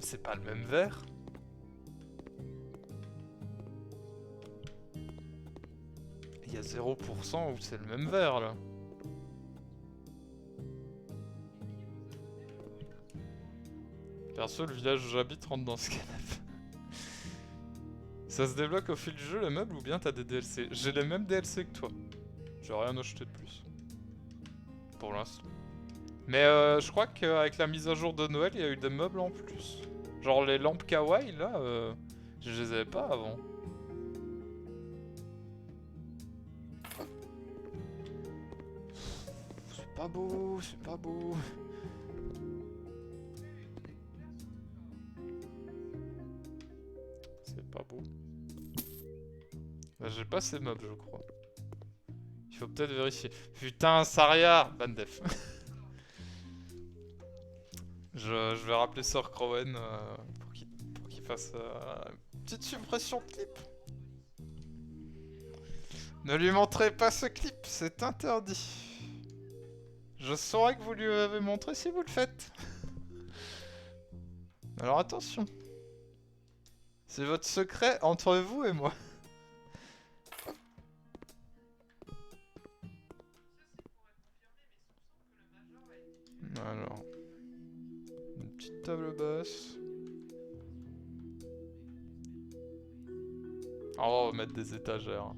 C'est pas le même verre. Il y a 0% où c'est le même verre là. Perso, le village où j'habite rentre dans ce canapé. Ça se débloque au fil du jeu, le meuble, ou bien t'as des DLC? J'ai les mêmes DLC que toi. J'ai rien acheté de plus. Pour l'instant. Mais je crois qu'avec la mise à jour de Noël, il y a eu des meubles en plus. Genre les lampes kawaii, là, je les avais pas avant. C'est pas beau, c'est pas beau. C'est pas beau. Bah, j'ai pas ces meubles, je crois. Il faut peut-être vérifier. Putain, Saria! Bandef. Je vais rappeler Sir Crowen pour qu'il fasse une petite suppression de clip. Ne lui montrez pas ce clip, c'est interdit. Je saurais que vous lui avez montré si vous le faites. Alors attention. C'est votre secret entre vous et moi. Alors. Une petite table basse. Alors on va mettre des étagères.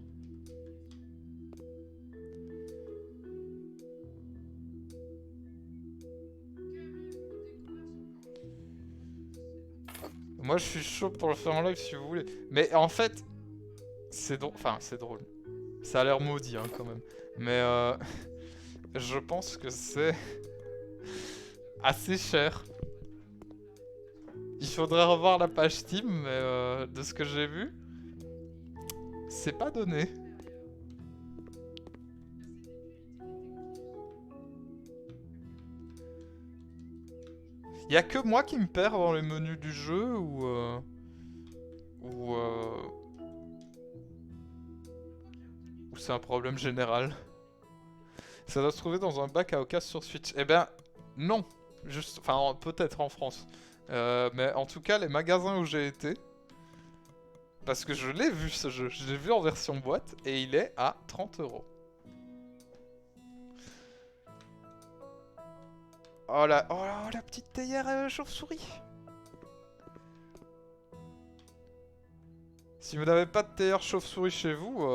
Moi je suis chaud pour le faire en live si vous voulez. Mais en fait, c'est drôle. Enfin, c'est drôle. Ça a l'air maudit hein, quand même. Mais je pense que c'est assez cher. Il faudrait revoir la page Steam, mais de ce que j'ai vu, c'est pas donné. Y'a que moi qui me perds dans les menus du jeu ou c'est un problème général. Ça doit se trouver dans un bac à occasion sur Switch. Eh ben, non. Juste, enfin, peut-être en France. Mais en tout cas, les magasins où j'ai été, parce que je l'ai vu ce jeu, je l'ai vu en version boîte et il est à 30 €. Oh la petite théière chauve-souris. Si vous n'avez pas de théière chauve-souris chez vous,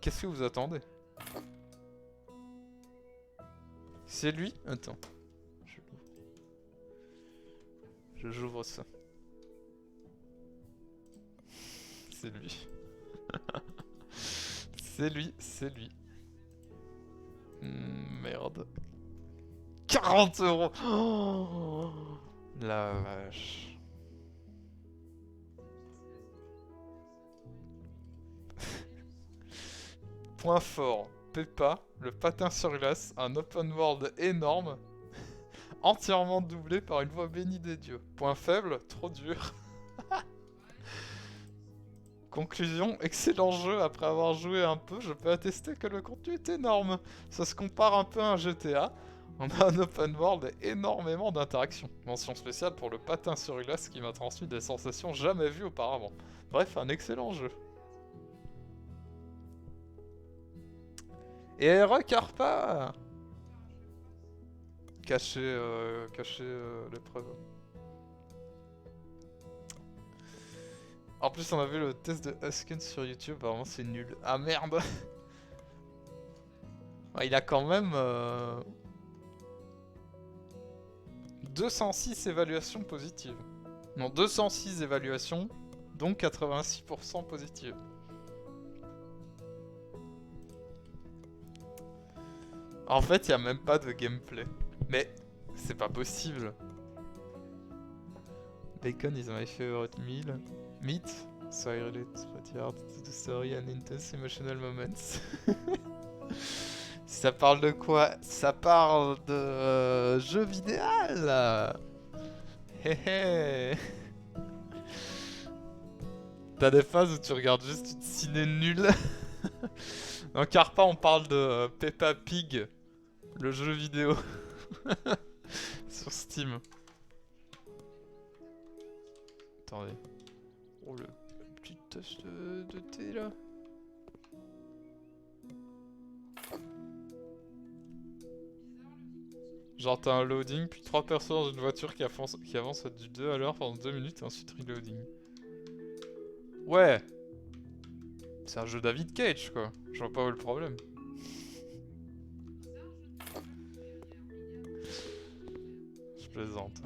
qu'est-ce que vous attendez? C'est lui? Attends. J'ouvre ça. C'est lui. C'est lui, c'est lui. Merde. 40 €. Oh, la vache. Point fort, Peppa, le patin sur glace, un open world énorme, entièrement doublé par une voix bénie des dieux. Point faible, trop dur. Conclusion, excellent jeu, après avoir joué un peu, je peux attester que le contenu est énorme. Ça se compare un peu à un GTA. On a un open world et énormément d'interactions. Mention spéciale pour le patin sur glace qui m'a transmis des sensations jamais vues auparavant. Bref, un excellent jeu. Et Recarpa cacher l'épreuve. En plus, on a vu le test de Husken sur YouTube, apparemment c'est nul. Ah merde. Ouais, il a quand même 206 évaluations positives. Non, 206 évaluations, donc 86% positives. En fait, il n'y a même pas de gameplay. Mais c'est pas possible. Bacon is my favorite meal. Meat, so I relate pretty hard to the story and intense emotional moments. Ça parle de quoi? Ça parle de jeu vidéo là. Hé hé. T'as des phases où tu regardes juste une ciné nulle. Dans Carpa, on parle de Peppa Pig, le jeu vidéo. Sur Steam. Attendez. Oh le petit tache de thé là. Genre t'as un loading, puis 3 personnes dans une voiture qui avance à du 2 à l'heure pendant 2 minutes et ensuite reloading. Ouais. C'est un jeu David Cage quoi. Je vois pas où est le problème. Je plaisante.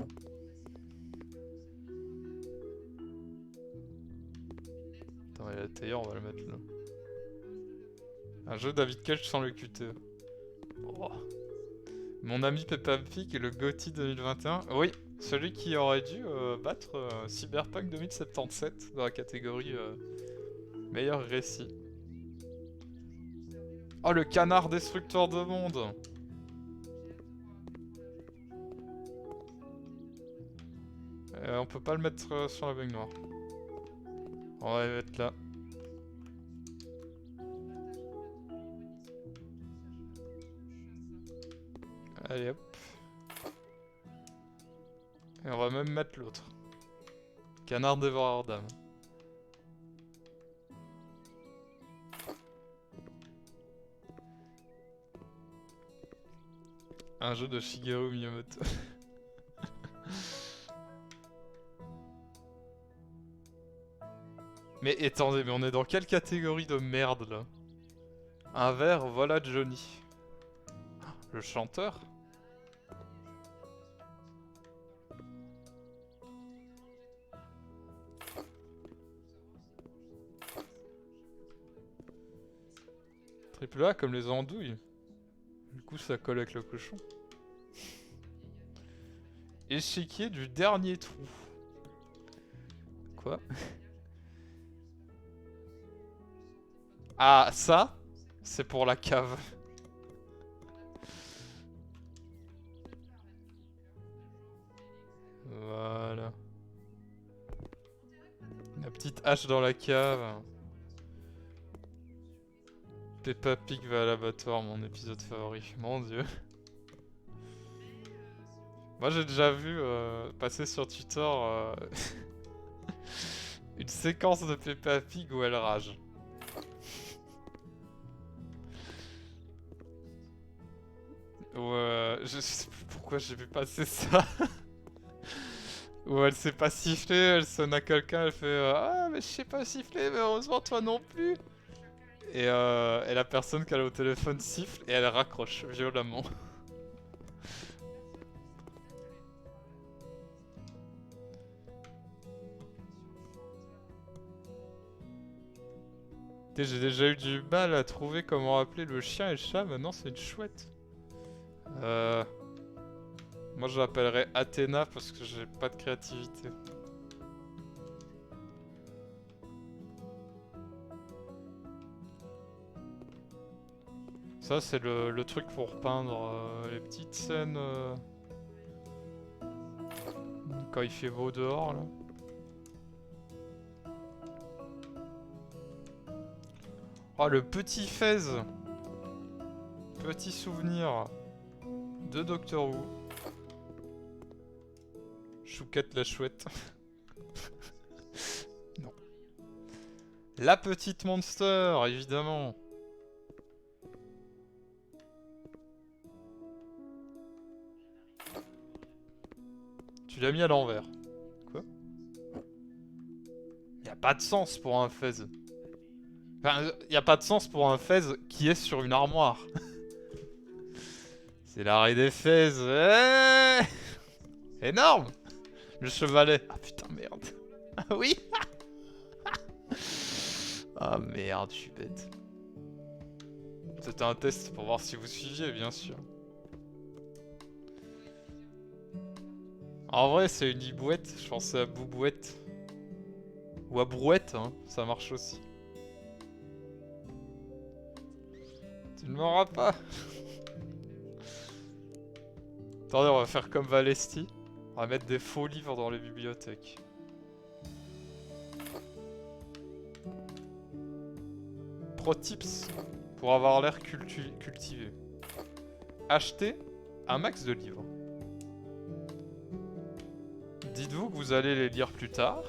Attends, il y a la tailleur, on va le mettre là. Un jeu David Cage sans le QTE. Oh. Mon ami Peppa Pig est le GOTY 2021. Oui, celui qui aurait dû battre Cyberpunk 2077 dans la catégorie meilleur récit. Oh, le canard destructeur de monde! On peut pas le mettre sur la baignoire. On va le mettre là. Allez hop. Et on va même mettre l'autre. Canard dévoreur d'âme. Un jeu de Shigeru Miyamoto. Mais attendez, mais on est dans quelle catégorie de merde là? Un verre, voilà Johnny. Le chanteur? Triple A comme les andouilles. Du coup ça colle avec le cochon. Échiquier du dernier trou. Quoi? Ah ça, c'est pour la cave. Voilà. La petite hache dans la cave. Peppa Pig va à l'abattoir, mon épisode favori. Mon dieu. Moi j'ai déjà vu passer sur Twitter une séquence de Peppa Pig où elle rage. Je sais plus pourquoi j'ai vu passer ça. Où elle sait pas siffler, elle sonne à quelqu'un, elle fait ah mais je sais pas siffler, mais heureusement toi non plus. Et la personne qu'elle a au téléphone siffle et elle raccroche violemment. J'ai déjà eu du mal à trouver comment appeler le chien et le chat, maintenant c'est une chouette. Moi je l'appellerais Athéna parce que j'ai pas de créativité. Ça c'est le truc pour peindre les petites scènes quand il fait beau dehors là. Oh le petit Fez. Petit souvenir. de Doctor Who. Chouquette la chouette. Non. La petite Monster, évidemment. Tu l'as mis à l'envers. Quoi? Y a pas de sens pour un Fez. Enfin, y a pas de sens pour un Fez qui est sur une armoire. C'est l'arrêt des Fez. Énorme! Le chevalet. Ah putain, merde. Ah oui. Ah merde, je suis bête. C'était un test pour voir si vous suiviez, bien sûr. En vrai, c'est une hibouette. Je pensais à Boubouette. Ou à Brouette, hein. Ça marche aussi. Tu ne m'auras pas. Attendez, on va faire comme Valesti. On va mettre des faux livres dans les bibliothèques. Pro tips pour avoir l'air cultivé. Achetez un max de livres. Dites-vous que vous allez les lire plus tard.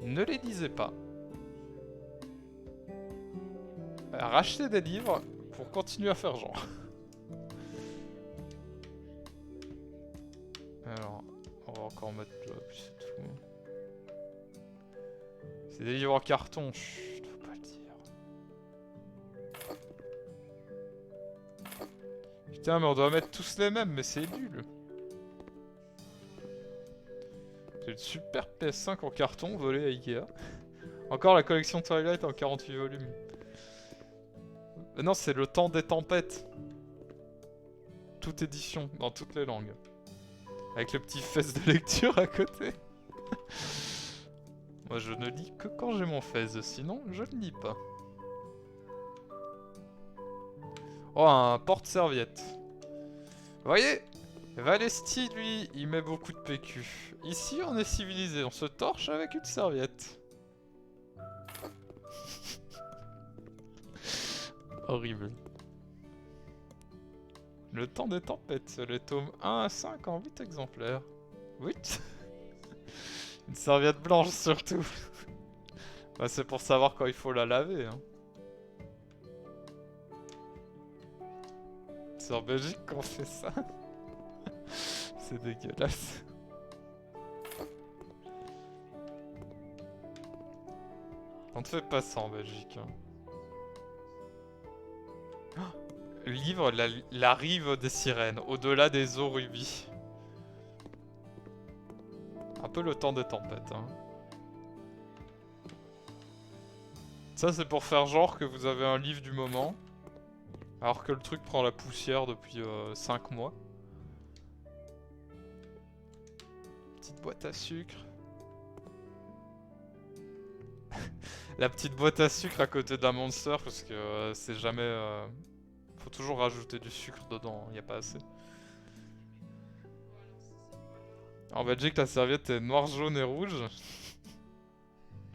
Ne les lisez pas. Rachetez des livres pour continuer à faire genre. Alors, on va encore mettre là, puis c'est tout. C'est des livres en carton, chut, faut pas le dire. Putain, mais on doit mettre tous les mêmes, mais c'est nul. C'est une super PS5 en carton volée à Ikea. Encore la collection Twilight en 48 volumes. Non, c'est Le Temps des Tempêtes. Toute édition, dans toutes les langues. Avec le petit fez de lecture à côté. Moi, je ne lis que quand j'ai mon fez, sinon je ne lis pas. Oh, un porte-serviette. Vous voyez, Valesti, lui, il met beaucoup de PQ. Ici, on est civilisé, on se torche avec une serviette. Horrible. Le Temps des Tempêtes, les tomes 1 à 5 en 8 exemplaires. 8. Une serviette blanche surtout. Bah, c'est pour savoir quand il faut la laver. Hein. C'est en Belgique qu'on fait ça. C'est dégueulasse. On ne fait pas ça en Belgique. Hein. Livre la rive des sirènes, au-delà des eaux rubis. Un peu Le Temps des Tempêtes. Hein. Ça, c'est pour faire genre que vous avez un livre du moment. Alors que le truc prend la poussière depuis 5 mois. Petite boîte à sucre. La petite boîte à sucre à côté d'un Monster parce que c'est jamais... Faut toujours rajouter du sucre dedans, il n'y a pas assez. En Belgique, la serviette est noire, jaune et rouge.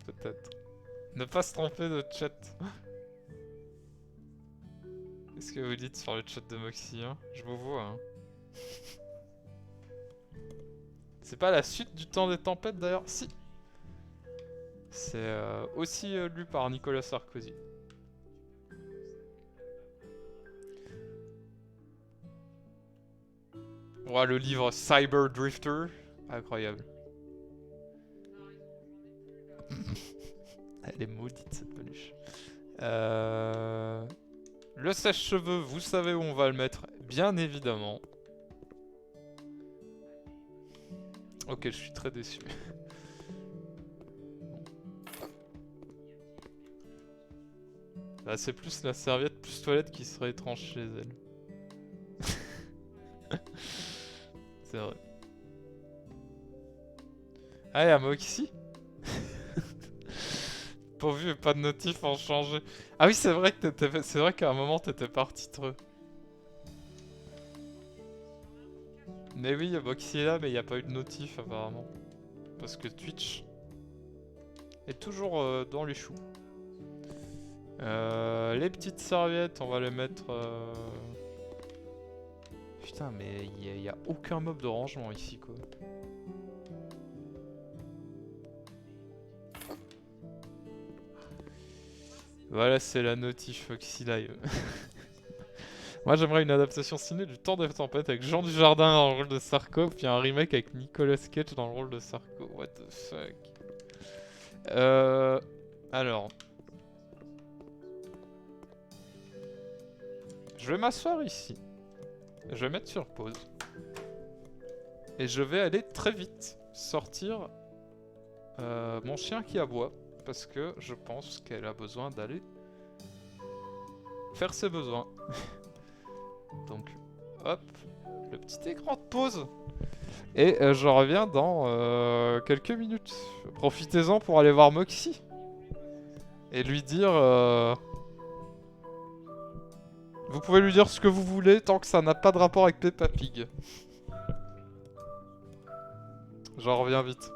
Peut-être. Ne pas se tromper de chat. Qu'est-ce que vous dites sur le chat de Moxie, hein? Je vous vois, hein. C'est pas la suite du Temps des Tempêtes d'ailleurs? Si. C'est aussi lu par Nicolas Sarkozy. Ouais, le livre Cyber Drifter. Incroyable. Elle est maudite cette peluche. Le sèche-cheveux, vous savez où on va le mettre, bien évidemment. Ok, je suis très déçu. Là, c'est plus la serviette plus toilette qui serait étrange chez elle. C'est vrai. Ah, y'a Moxie. Pourvu pas de notif en changer. Ah oui, c'est vrai que c'est vrai qu'à un moment t'étais parti trop. Mais oui, Moxie est là, mais il n'y a pas eu de notif apparemment. Parce que Twitch est toujours dans les choux. Les petites serviettes, on va les mettre... putain, mais il y a aucun mob de rangement ici, quoi. Voilà, c'est la notif Foxy Live. Moi, j'aimerais une adaptation ciné du Temps des Tempêtes avec Jean Dujardin dans le rôle de Sarko, puis un remake avec Nicolas Cage dans le rôle de Sarko. What the fuck. Alors... Je vais m'asseoir ici. Je vais mettre sur pause. Et je vais aller très vite sortir mon chien qui aboie. Parce que je pense qu'elle a besoin d'aller faire ses besoins. Donc, hop, le petit écran de pause. Et je reviens dans quelques minutes. Profitez-en pour aller voir Moxie. Et lui dire... Vous pouvez lui dire ce que vous voulez tant que ça n'a pas de rapport avec Peppa Pig. J'en reviens vite.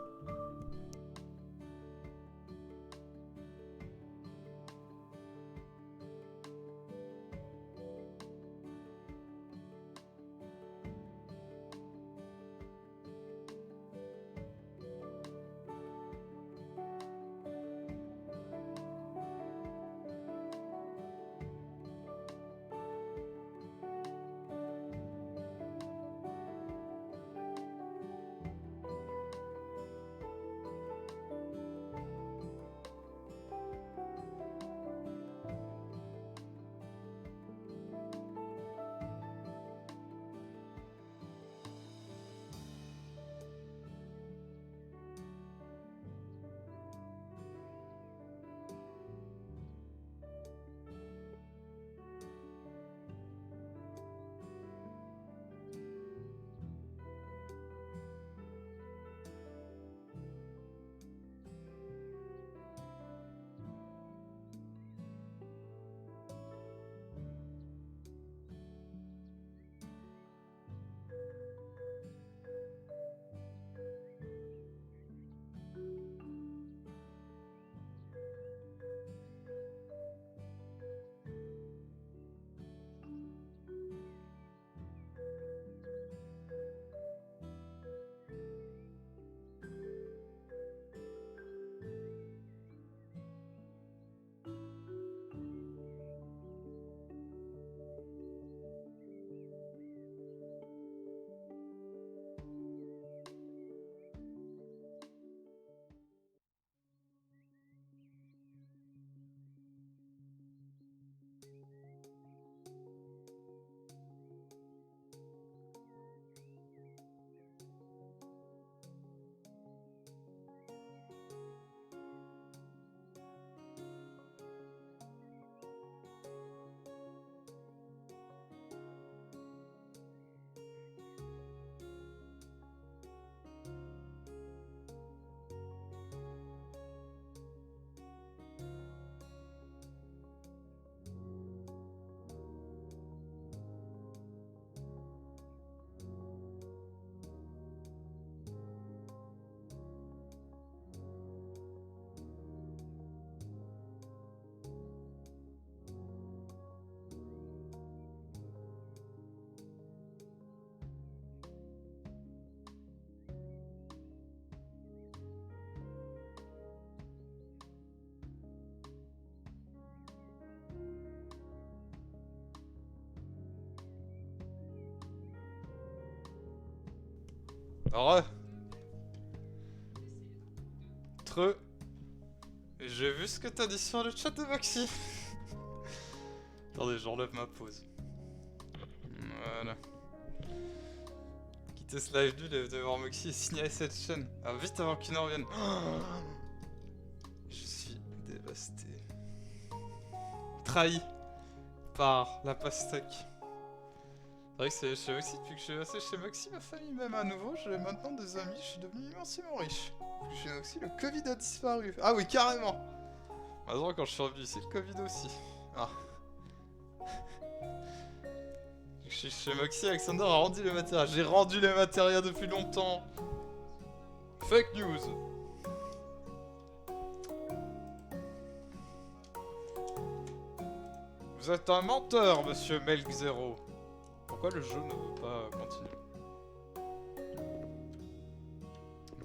Re. Tre. J'ai vu ce que t'as dit sur le chat de Maxi. Attendez, j'enlève ma pause. Voilà. Quitter ce live nul et venir voir Moxie et signer cette chaîne. Ah, vite avant qu'il n'en revienne. Je suis dévasté. Trahi par la pastèque. C'est vrai que c'est chez Moxie depuis que je suis passé chez Moxie, ma famille même à nouveau. J'ai maintenant des amis, je suis devenu immensément riche. Depuis que chez Moxie, le Covid a disparu. Ah oui, carrément. Maintenant, quand je suis revenu ici, le Covid aussi. Ah. Je suis chez Moxie, Alexander a rendu les matérias. J'ai rendu les matérias depuis longtemps. Fake news. Vous êtes un menteur, monsieur Melk Zero. Pourquoi le jeu ne veut pas continue.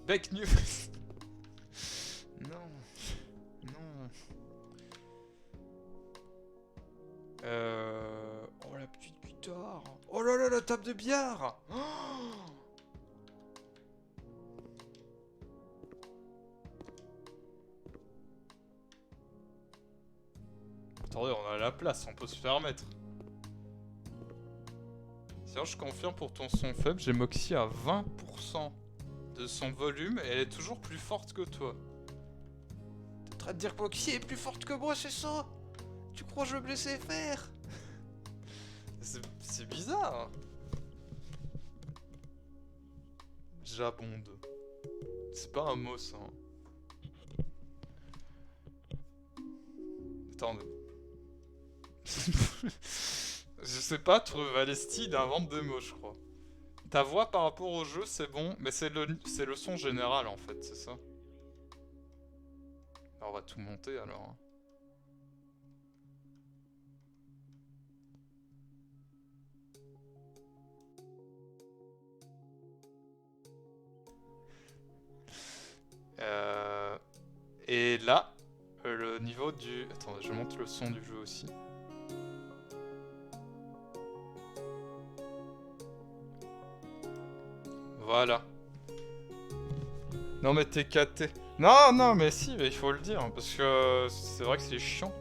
Bec nu. Non. Non. Oh la petite guitare. Oh là là, la table de billard. Oh. Attendez, on a la place, on peut se permettre. Sinon, je confirme pour ton son faible, j'ai Moxie à 20% de son volume et elle est toujours plus forte que toi. T'es en train de dire que Moxie est plus forte que moi, c'est ça? Tu crois que je vais me laisser faire? C'est bizarre. J'abonde. C'est pas un mot, ça. Attendez. Je sais pas, Valesti invente des mots, je crois. Ta voix par rapport au jeu, c'est bon, mais c'est le son général, en fait, c'est ça? Alors, on va tout monter, alors. Et là, le niveau du... Attends, je monte le son du jeu aussi. Voilà. Non mais t'es caté. Non, non, mais si, mais il faut le dire, parce que c'est vrai que c'est chiant.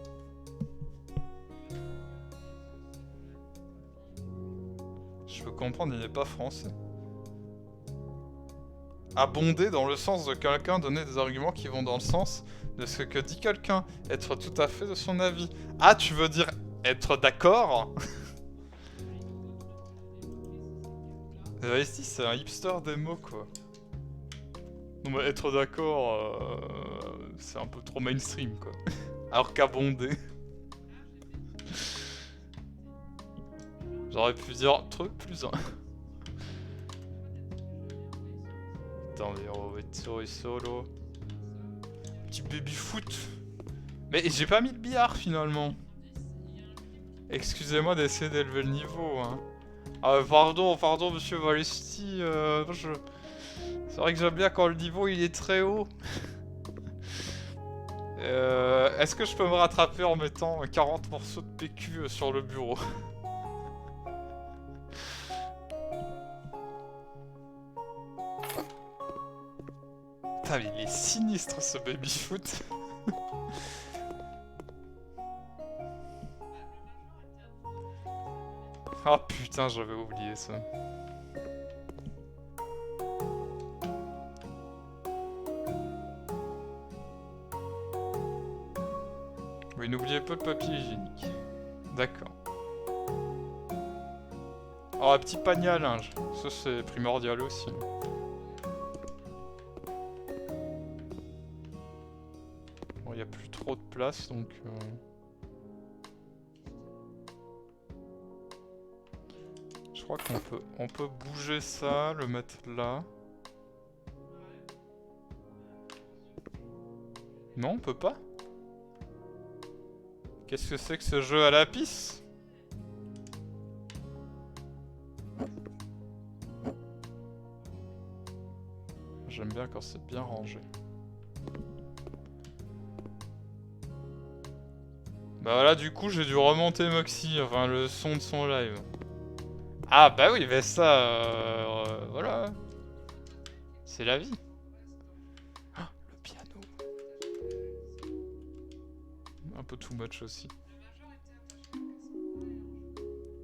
Je peux comprendre, il n'est pas français. Abonder dans le sens de quelqu'un, donner des arguments qui vont dans le sens de ce que dit quelqu'un. Être tout à fait de son avis. Ah, tu veux dire être d'accord? Ici, c'est un hipster des mots, quoi. Non, mais être d'accord, c'est un peu trop mainstream, quoi. Alors qu'abonder... J'aurais pu dire truc plus un. Attendez, on va être solo. Petit baby foot. Mais j'ai pas mis le billard finalement. Excusez-moi d'essayer d'élever le niveau. Hein. Ah, pardon, monsieur Valesti. C'est vrai que j'aime bien quand le niveau il est très haut. Est-ce que je peux me rattraper en mettant 40 morceaux de PQ sur le bureau? Putain, mais il est sinistre ce baby-foot. Ah putain, j'avais oublié ça. Oui, n'oubliez pas le papier hygiénique. D'accord. Oh, un petit panier à linge. Ça, c'est primordial aussi. Bon, il n'y a plus trop de place, donc... Je crois qu'on peut bouger ça, le mettre là. Non, on peut pas? Qu'est-ce que c'est que ce jeu à la pisse? J'aime bien quand c'est bien rangé. Bah voilà, du coup, j'ai dû remonter Moxie, enfin le son de son live. Ah bah oui, mais ça, voilà. C'est la vie. Oh, le piano. Un peu too much aussi.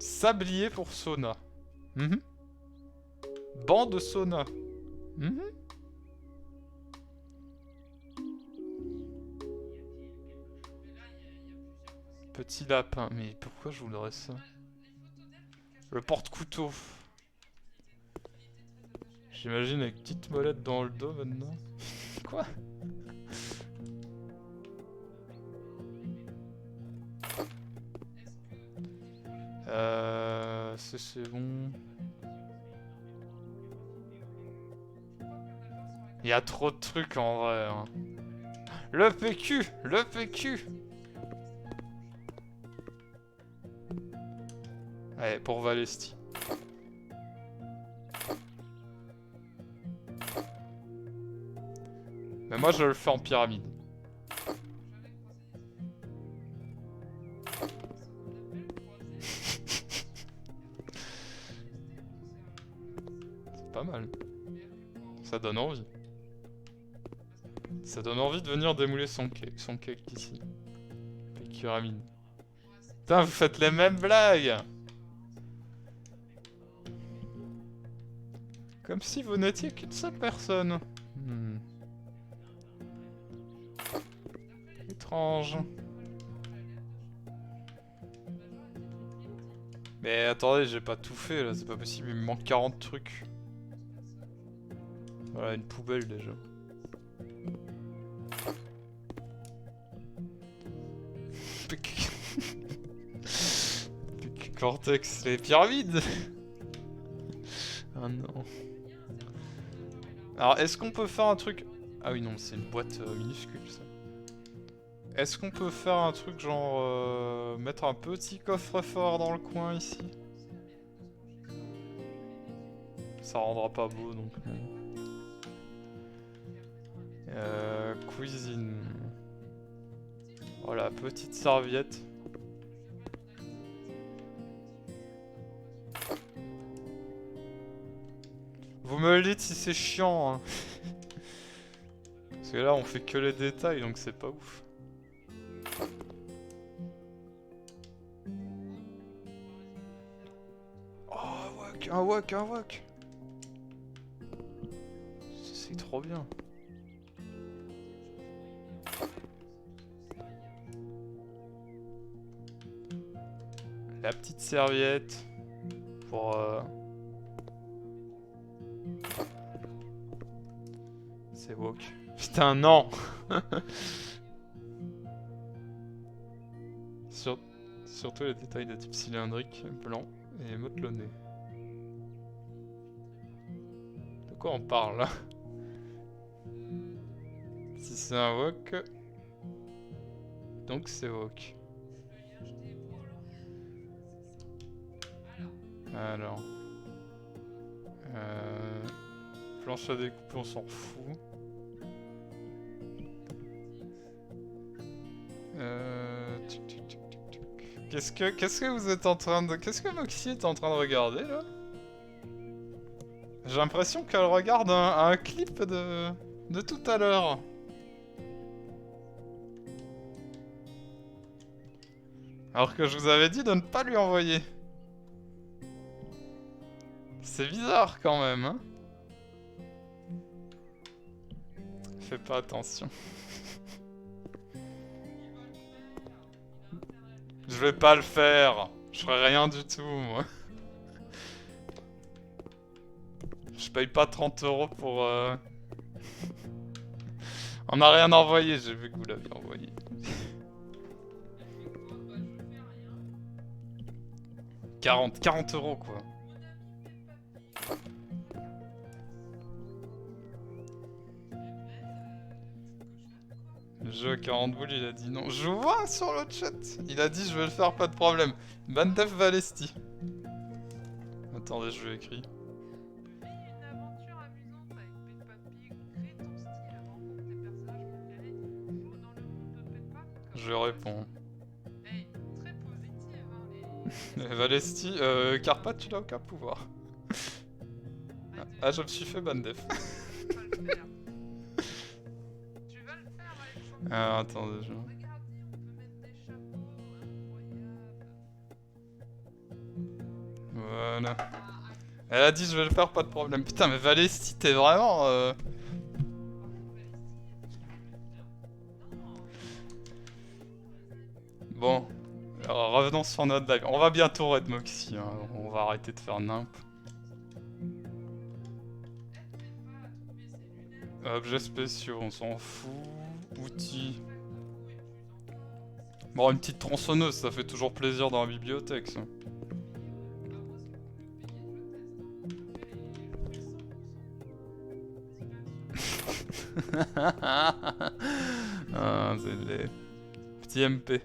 Sablier pour sauna. Banc de sauna. Petit lapin. Mais pourquoi je voudrais ça? Le porte-couteau. J'imagine avec petite molette dans le dos maintenant. Quoi? C'est bon. Il y a trop de trucs en vrai. Hein. Le PQ! Le PQ! Allez, pour Valesti. Mais moi je le fais en pyramide. C'est pas mal. Ça donne envie. Ça donne envie de venir démouler son cake ici. Les pyramides. Putain, vous faites les mêmes blagues! Comme si vous n'étiez qu'une seule personne. Étrange. Mais attendez, j'ai pas tout fait là, c'est pas possible, il me manque 40 trucs. Voilà, une poubelle déjà. Cortex, les pyramides. Ah non. Alors, est-ce qu'on peut faire un truc... Ah oui, non, c'est une boîte minuscule, ça. Est-ce qu'on peut faire un truc genre... mettre un petit coffre-fort dans le coin, ici? Ça rendra pas beau, donc non. Cuisine. Voilà, petite serviette. Vous me le dites si c'est chiant, hein. Parce que là, on fait que les détails, donc c'est pas ouf. Oh, un wok. C'est trop bien. La petite serviette pour... C'est wok. Putain, non. Surtout les détails de type cylindrique, blanc et modelonné. De quoi on parle là? Si c'est un wok... Donc c'est wok. Alors... Planche à découper, on s'en fout. Qu'est-ce que vous êtes en train de... Qu'est-ce que Moxie est en train de regarder, là? J'ai l'impression qu'elle regarde un clip de tout à l'heure. Alors que je vous avais dit de ne pas lui envoyer. C'est bizarre, quand même, hein? Fais pas attention. Je vais pas le faire. Je ferai rien du tout, moi. Je paye pas 30 € pour... On n'a rien envoyé, j'ai vu que vous l'aviez envoyé. « 40 € quoi. Le jeu à 40 boules, il a dit non. Je vois sur le chat. Il a dit je vais le faire, pas de problème. Bandef Valesti. Attendez, je lui écris. Je réponds. Très positive, hein, Valesti, Carpat, tu n'as aucun pouvoir. Ah, je me suis fait Bandef. Tu vas le faire, Alexandre. Ah, attendez, je... Regardez, on peut mettre des chapeaux incroyables. Voilà. Elle a dit je vais le faire, pas de problème. Putain, mais Valesti, t'es vraiment... Bon. Alors, revenons sur notre live. On va bientôt raid Moxie, hein. On va arrêter de faire nimp. Objets spéciaux, on s'en fout. Outils. Bon, une petite tronçonneuse, ça fait toujours plaisir dans la bibliothèque, ça. Ah, c'est les... Petit MP.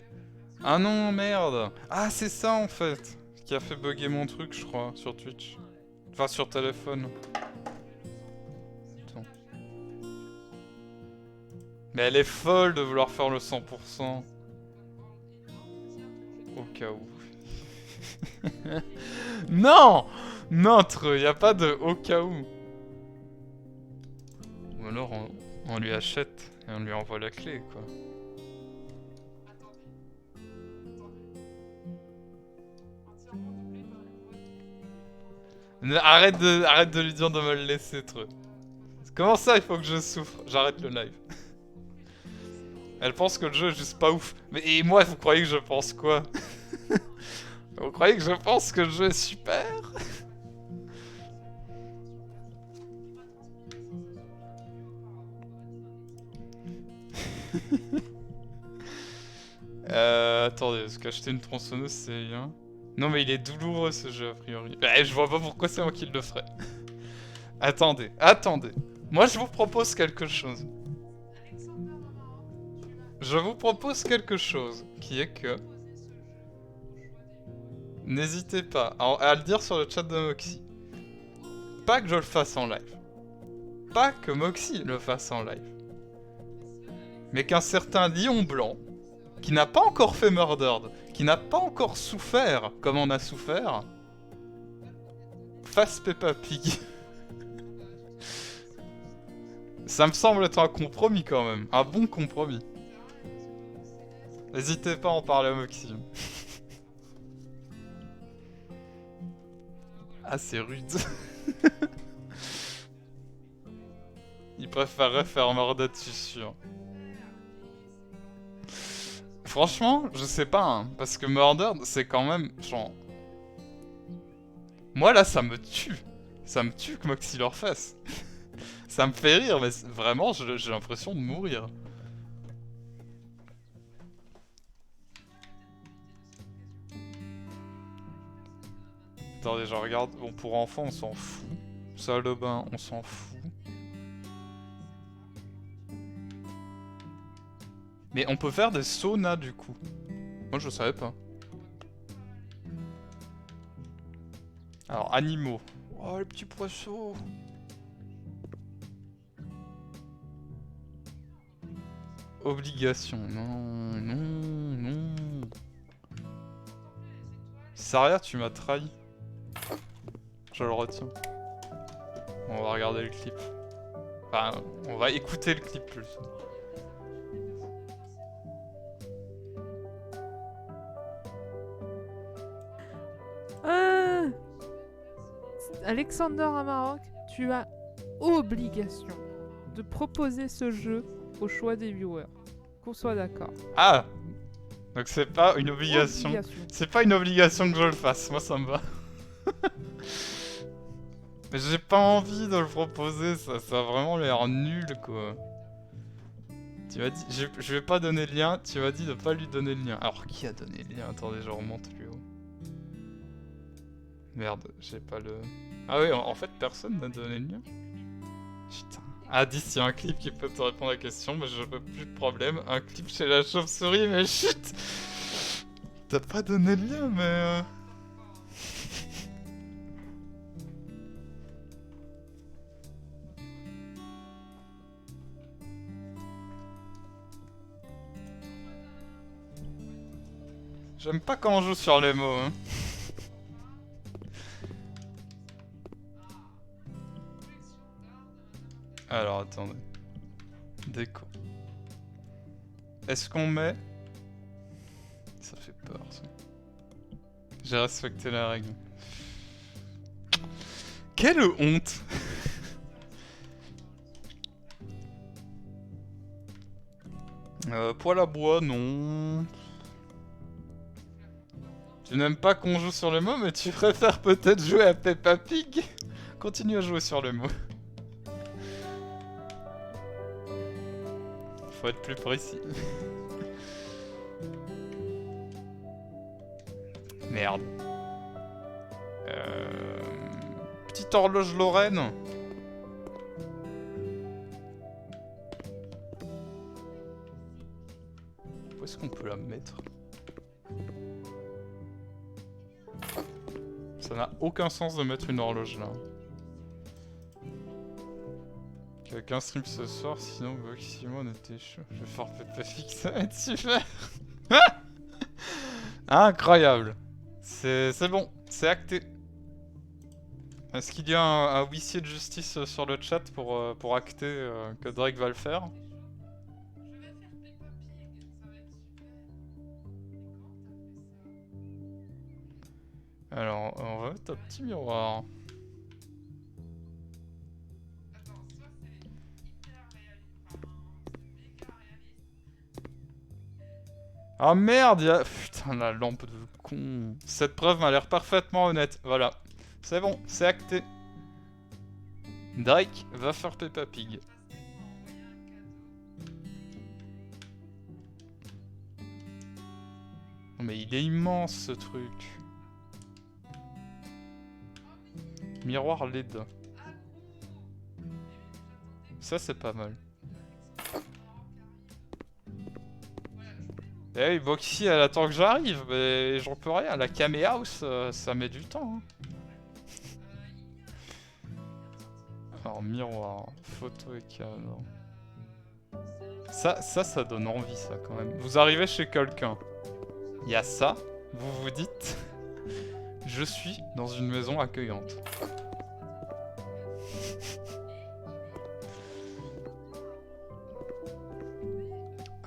Ah non, merde. Ah, c'est ça, en fait, qui a fait bugger mon truc, je crois, sur Twitch. Enfin, sur téléphone. Attends. Mais elle est folle de vouloir faire le 100%. Au cas où. Non! Non, y a pas de au cas où. Ou alors on lui achète et on lui envoie la clé, quoi. Arrête de lui dire de me le laisser, truc. Comment ça, il faut que je souffre? J'arrête le live. Elle pense que le jeu est juste pas ouf. Mais et moi, vous croyez que je pense quoi? Vous croyez que je pense que le jeu est super? Attendez, parce qu'acheter une tronçonneuse, c'est bien. Non, mais il est douloureux ce jeu, a priori. Je vois pas pourquoi c'est moi qui le ferais. Attendez. Moi, je vous propose quelque chose. Je vous propose quelque chose, qui est que... N'hésitez pas à le dire sur le chat de Moxie. Pas que je le fasse en live. Pas que Moxie le fasse en live. Mais qu'un certain Lion Blanc, qui n'a pas encore fait Murdered, qui n'a pas encore souffert comme on a souffert, fasse Peppa Pig. Ça me semble être un compromis quand même. Un bon compromis. N'hésitez pas à en parler à Moxie. Ah, c'est rude. Il préférerait faire Murdered, je suis sûr. Franchement, je sais pas, hein, parce que Murdered, c'est quand même, genre... Moi, là, ça me tue. Ça me tue que Moxie leur fasse. Ça me fait rire, mais vraiment, j'ai l'impression de mourir. Attendez, je regarde. Bon, pour enfants, on s'en fout. Salle de bain, on s'en fout. Mais on peut faire des saunas, du coup. Moi, je savais pas. Alors, animaux. Oh, les petits poissons. Obligation. Non. Saria, tu m'as trahi. Je le retiens. On va regarder le clip. Enfin, on va écouter le clip plus. Alexander Amarok, tu as obligation de proposer ce jeu au choix des viewers. Qu'on soit d'accord. Ah! Donc c'est pas une obligation. C'est pas une obligation que je le fasse, moi ça me va. Mais j'ai pas envie de le proposer, ça a vraiment l'air nul quoi. Tu m'as dit, je vais pas donner le lien, tu m'as dit de pas lui donner le lien. Alors qui a donné le lien? Attendez, je remonte plus haut. Merde, j'ai pas le... Ah oui, en fait personne n'a donné le lien. Putain. Ah, dis, il y a un clip qui peut te répondre à la question, mais je veux plus de problème. Un clip chez la chauve-souris, mais chut! T'as pas donné le lien, mais... J'aime pas quand on joue sur les mots, hein. Alors, attendez. Déco. Est-ce qu'on met... Ça fait peur, ça. J'ai respecté la règle. Quelle honte! Poêle à bois, non. Tu n'aimes pas qu'on joue sur le mot, mais tu préfères peut-être jouer à Peppa Pig? Continue à jouer sur le mot. Faut être plus précis. Merde. Petite horloge Lorraine. Où est-ce qu'on peut la mettre? Ça n'a aucun sens de mettre une horloge là. Quelqu'un stream ce soir, sinon Boximon était chaud. Je vais faire Peppa Pig, ça va être super. Incroyable. C'est bon, c'est acté. Est-ce qu'il y a un huissier de justice sur le chat pour acter que Drake va le faire? Je vais faire Peppa Pig, ça va être super. Mais comment t'as fait ça? Alors, on va mettre un petit miroir. Attends, soit c'est hyper réaliste, enfin, c'est méga réaliste. Ah merde, putain, la lampe de con. Cette preuve m'a l'air parfaitement honnête. Voilà. C'est bon, c'est acté. Drake va faire Peppa Pig. Oh, mais il est immense ce truc. Miroir LED. Ça c'est pas mal. Eh oui, Boxy elle attend que j'arrive, mais j'en peux rien. La Camé House, ça met du temps. Hein. Alors miroir, photo et cadre. Ça donne envie ça quand même. Vous arrivez chez quelqu'un. Il y a ça, vous vous dites, je suis dans une maison accueillante.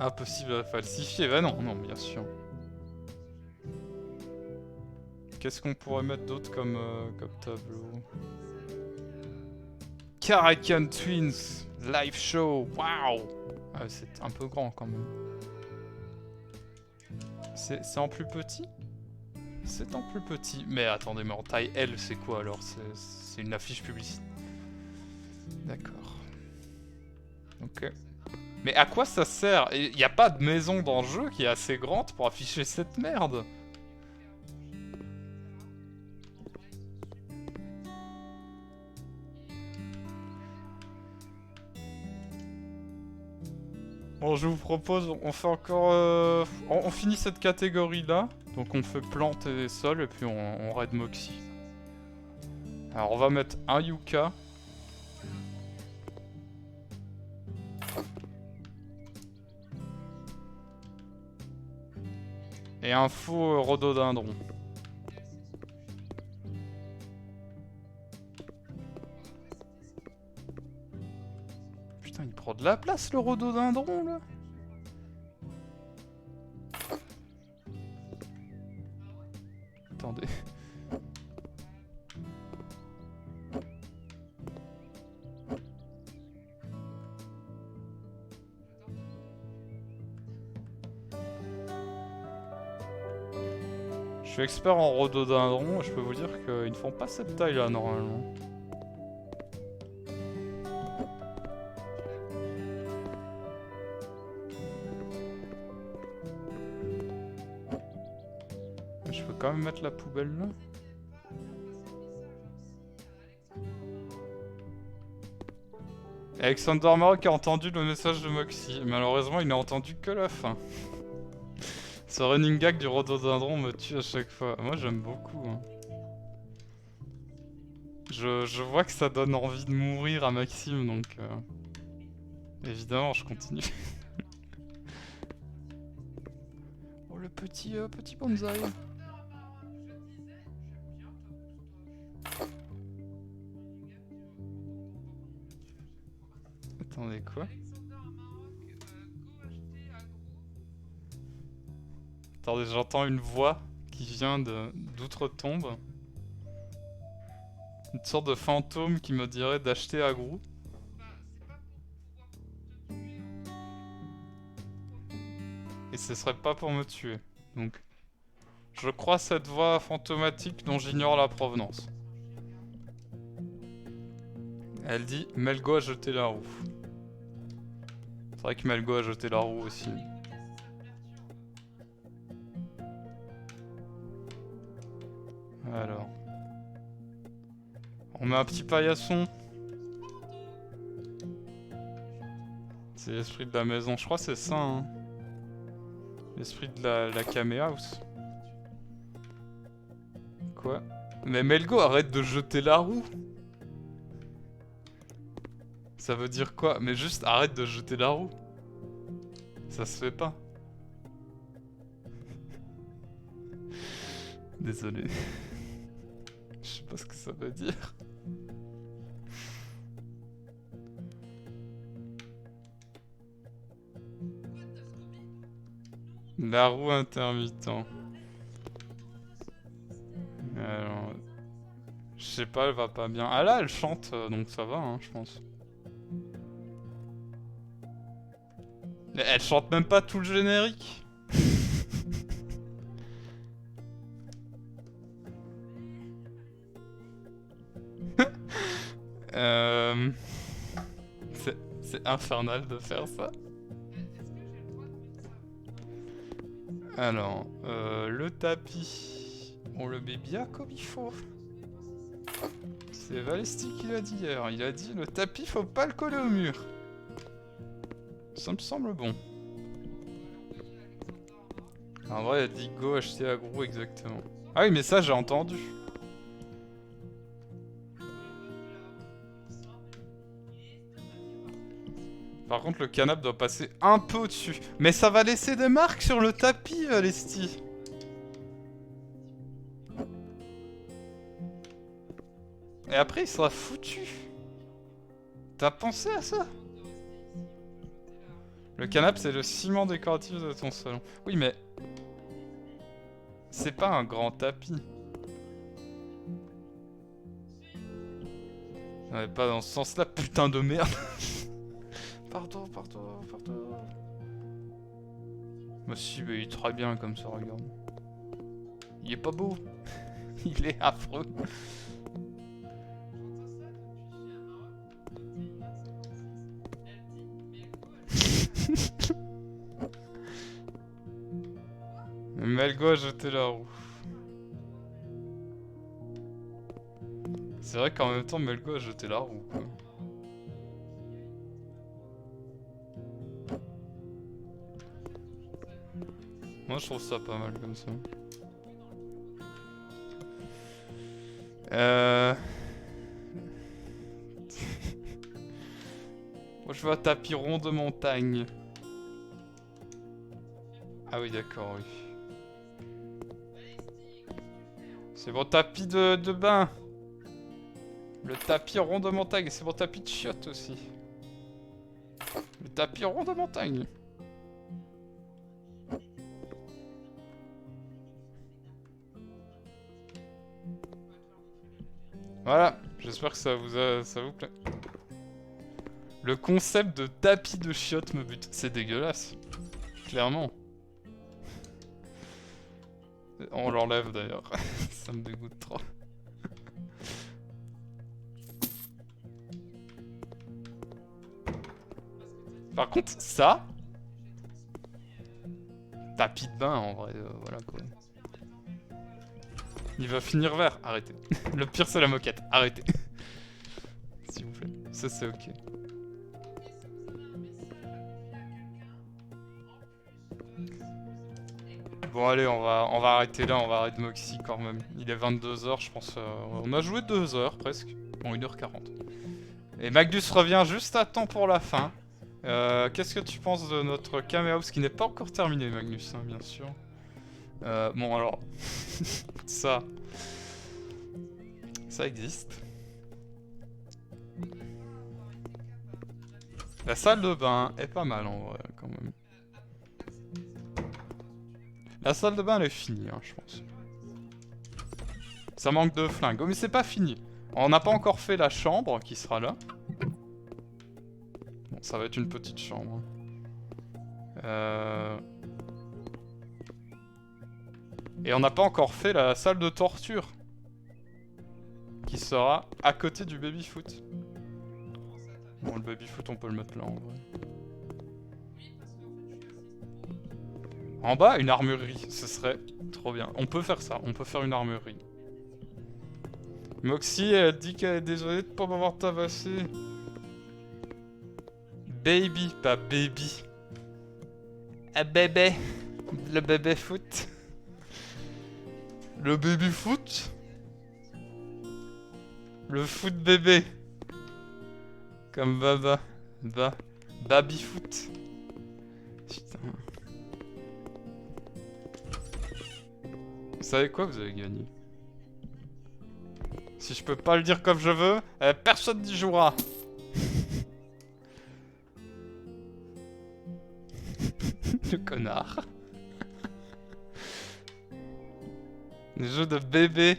Impossible à falsifier, bah non, non, bien sûr. Qu'est-ce qu'on pourrait mettre d'autre comme tableau? Karakan Twins, live show, waouh! Ah, c'est un peu grand quand même. C'est en plus petit? C'est en plus petit. Mais attendez, mais en taille L, c'est quoi alors? C'est une affiche publicitaire. D'accord. Ok. Mais à quoi ça sert? Il n'y a pas de maison dans le jeu qui est assez grande pour afficher cette merde. Bon, je vous propose, on fait encore... on finit cette catégorie-là. Donc on fait plantes et sols, et puis on raid Moxie. Alors on va mettre un Yucca. Et un faux rhododendron. Putain, il prend de la place le rhododendron là. Attendez. Je suis expert en rhododendron et je peux vous dire qu'ils ne font pas cette taille là normalement. Je peux quand même mettre la poubelle là. Alexander Maroc a entendu le message de Moxie. Malheureusement, il n'a entendu que la fin. Ce running gag du rhododendron me tue à chaque fois. Moi, j'aime beaucoup. Hein. Je vois que ça donne envie de mourir à Maxime, donc... évidemment, je continue. Oh, le petit bonsaï. Attendez, quoi? Attendez, j'entends une voix qui vient d'outre-tombe. Une sorte de fantôme qui me dirait d'acheter à Grou. Et ce serait pas pour me tuer. Donc, je crois cette voix fantomatique dont j'ignore la provenance. Elle dit Melgo a jeté la roue. C'est vrai que Melgo a jeté la roue aussi. Alors. On met un petit paillasson. C'est l'esprit de la maison. Je crois que c'est ça, hein. L'esprit de la Camé House. Quoi? Mais Melgo, arrête de jeter la roue. Ça veut dire quoi? Mais juste arrête de jeter la roue. Ça se fait pas. Désolé. Je sais pas ce que ça veut dire. La roue intermittent. Alors... Je sais pas, elle va pas bien. Ah là, elle chante, donc ça va, hein, je pense. Mais elle chante même pas tout le générique. euh... C'est infernal de faire ça. Alors, le tapis, on le met bien comme il faut. C'est Valesti qui l'a dit hier. Il a dit le tapis, faut pas le coller au mur. Ça me semble bon. En vrai, il a dit go acheter agro exactement. Ah oui, mais ça, j'ai entendu. Par contre, le canapé doit passer un peu au-dessus. Mais ça va laisser des marques sur le tapis, Valesti. Et après, il sera foutu. T'as pensé à ça? Le canapé, c'est le ciment décoratif de ton salon. Oui, mais... c'est pas un grand tapis. Ouais, pas dans ce sens-là, putain de merde. Pardon. Bah si, mais il est très bien comme ça, regarde. Il est pas beau. Il est affreux. Melgo a jeté la roue. C'est vrai qu'en même temps, Melgo a jeté la roue, quoi. Moi, je trouve ça pas mal comme ça. Moi, je veux un tapis rond de montagne. Ah oui, d'accord, oui. C'est mon tapis de bain. Le tapis rond de montagne, c'est mon tapis de chiottes aussi. Le tapis rond de montagne. Voilà, j'espère que ça vous plaît. Le concept de tapis de chiottes me bute. C'est dégueulasse. Clairement. On l'enlève d'ailleurs. Ça me dégoûte trop. Par contre, ça... tapis de bain en vrai, voilà quoi. Il va finir vert, arrêtez. Le pire c'est la moquette, arrêtez. S'il vous plaît, ça c'est ok. Bon allez, on va arrêter là, on va arrêter Moxie quand même. Il est 22h, je pense. On a joué 2 heures presque. Bon, 1h40. Et Magnus revient juste à temps pour la fin. Qu'est-ce que tu penses de notre Camehouse qui n'est pas encore terminé, Magnus, hein, bien sûr. Bon alors, ça existe. La salle de bain est pas mal en vrai, quand même. La salle de bain elle est finie, hein, je pense. Ça manque de flingues. Oh, mais c'est pas fini. On n'a pas encore fait la chambre qui sera là. Bon, ça va être une petite chambre. Et on n'a pas encore fait la salle de torture. Qui sera à côté du baby-foot. Bon, le baby-foot, on peut le mettre là en vrai. En bas, une armurerie. Ce serait trop bien. On peut faire ça. On peut faire une armurerie. Moxie, elle dit qu'elle est désolée de pas m'avoir tabassé. Baby, pas baby. Un bébé. Le bébé foot. Le baby foot. Le foot bébé. Comme Baba. Babyfoot. Putain. Vous savez quoi, vous avez gagné. Si je peux pas le dire comme je veux, personne n'y jouera. Le connard. Les jeux de bébé.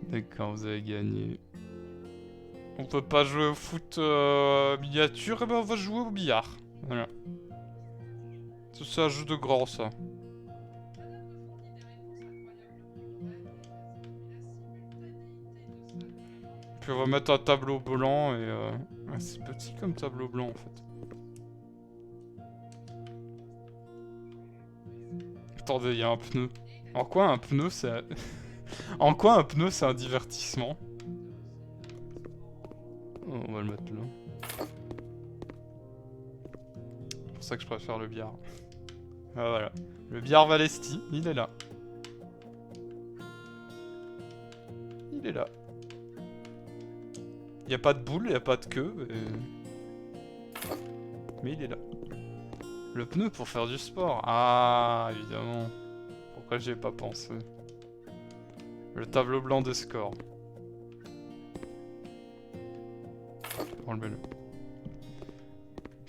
D'accord, vous avez gagné. On peut pas jouer au foot miniature, et ben on va jouer au billard. Voilà. C'est un jeu de grand, ça. Puis on va mettre un tableau blanc et c'est petit comme tableau blanc en fait. Attendez, il y a un pneu. En quoi un pneu c'est... En quoi un pneu c'est un divertissement? Oh, on va le mettre là. C'est pour ça que je préfère le billard. Ah voilà. Le billard Valesti, il est là. Il est là. Il n'y a pas de boule, il n'y a pas de queue. Mais il est là. Le pneu pour faire du sport. Ah, évidemment. Pourquoi j'y ai pas pensé? Le tableau blanc des scores. Enlevez-le.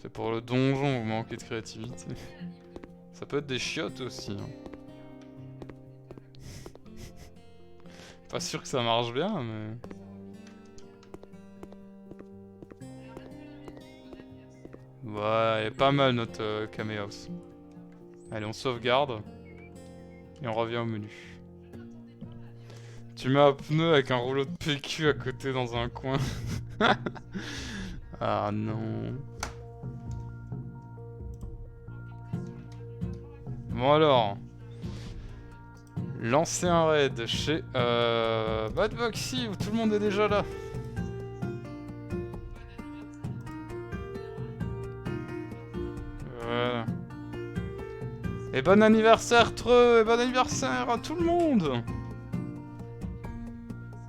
C'est pour le donjon, vous manquez de créativité. Ça peut être des chiottes aussi. Hein. Pas sûr que ça marche bien, mais... Ouais, est pas mal notre Kamehouse. Allez, on sauvegarde. Et on revient au menu. Tu mets un pneu avec un rouleau de PQ à côté dans un coin. Ah non. Bon alors. Lancer un raid chez Bad Boxy où tout le monde est déjà là. Voilà. Et bon anniversaire Treux, et bon anniversaire à tout le monde.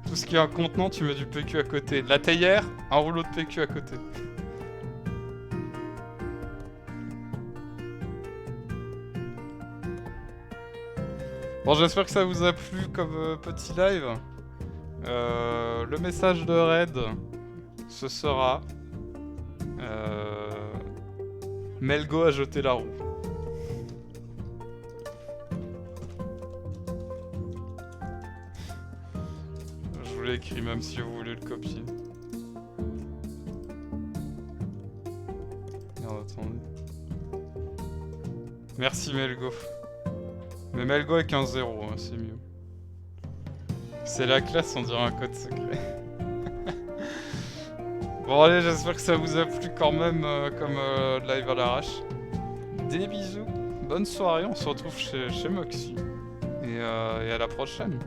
Tout ce qui est un contenant, tu mets du PQ à côté. La théière, un rouleau de PQ à côté. Bon, j'espère que ça vous a plu comme petit live. Le message de raid, ce sera... Melgo a jeté la roue. Je vous l'ai écrit même si vous voulez le copier. Merde, attendez. Merci Melgo. Mais Melgo avec un 0, hein, c'est mieux. C'est la classe, on dirait un code secret. Bon allez, j'espère que ça vous a plu quand même comme live à l'arrache. Des bisous, bonne soirée, on se retrouve chez Moxie. Et à la prochaine.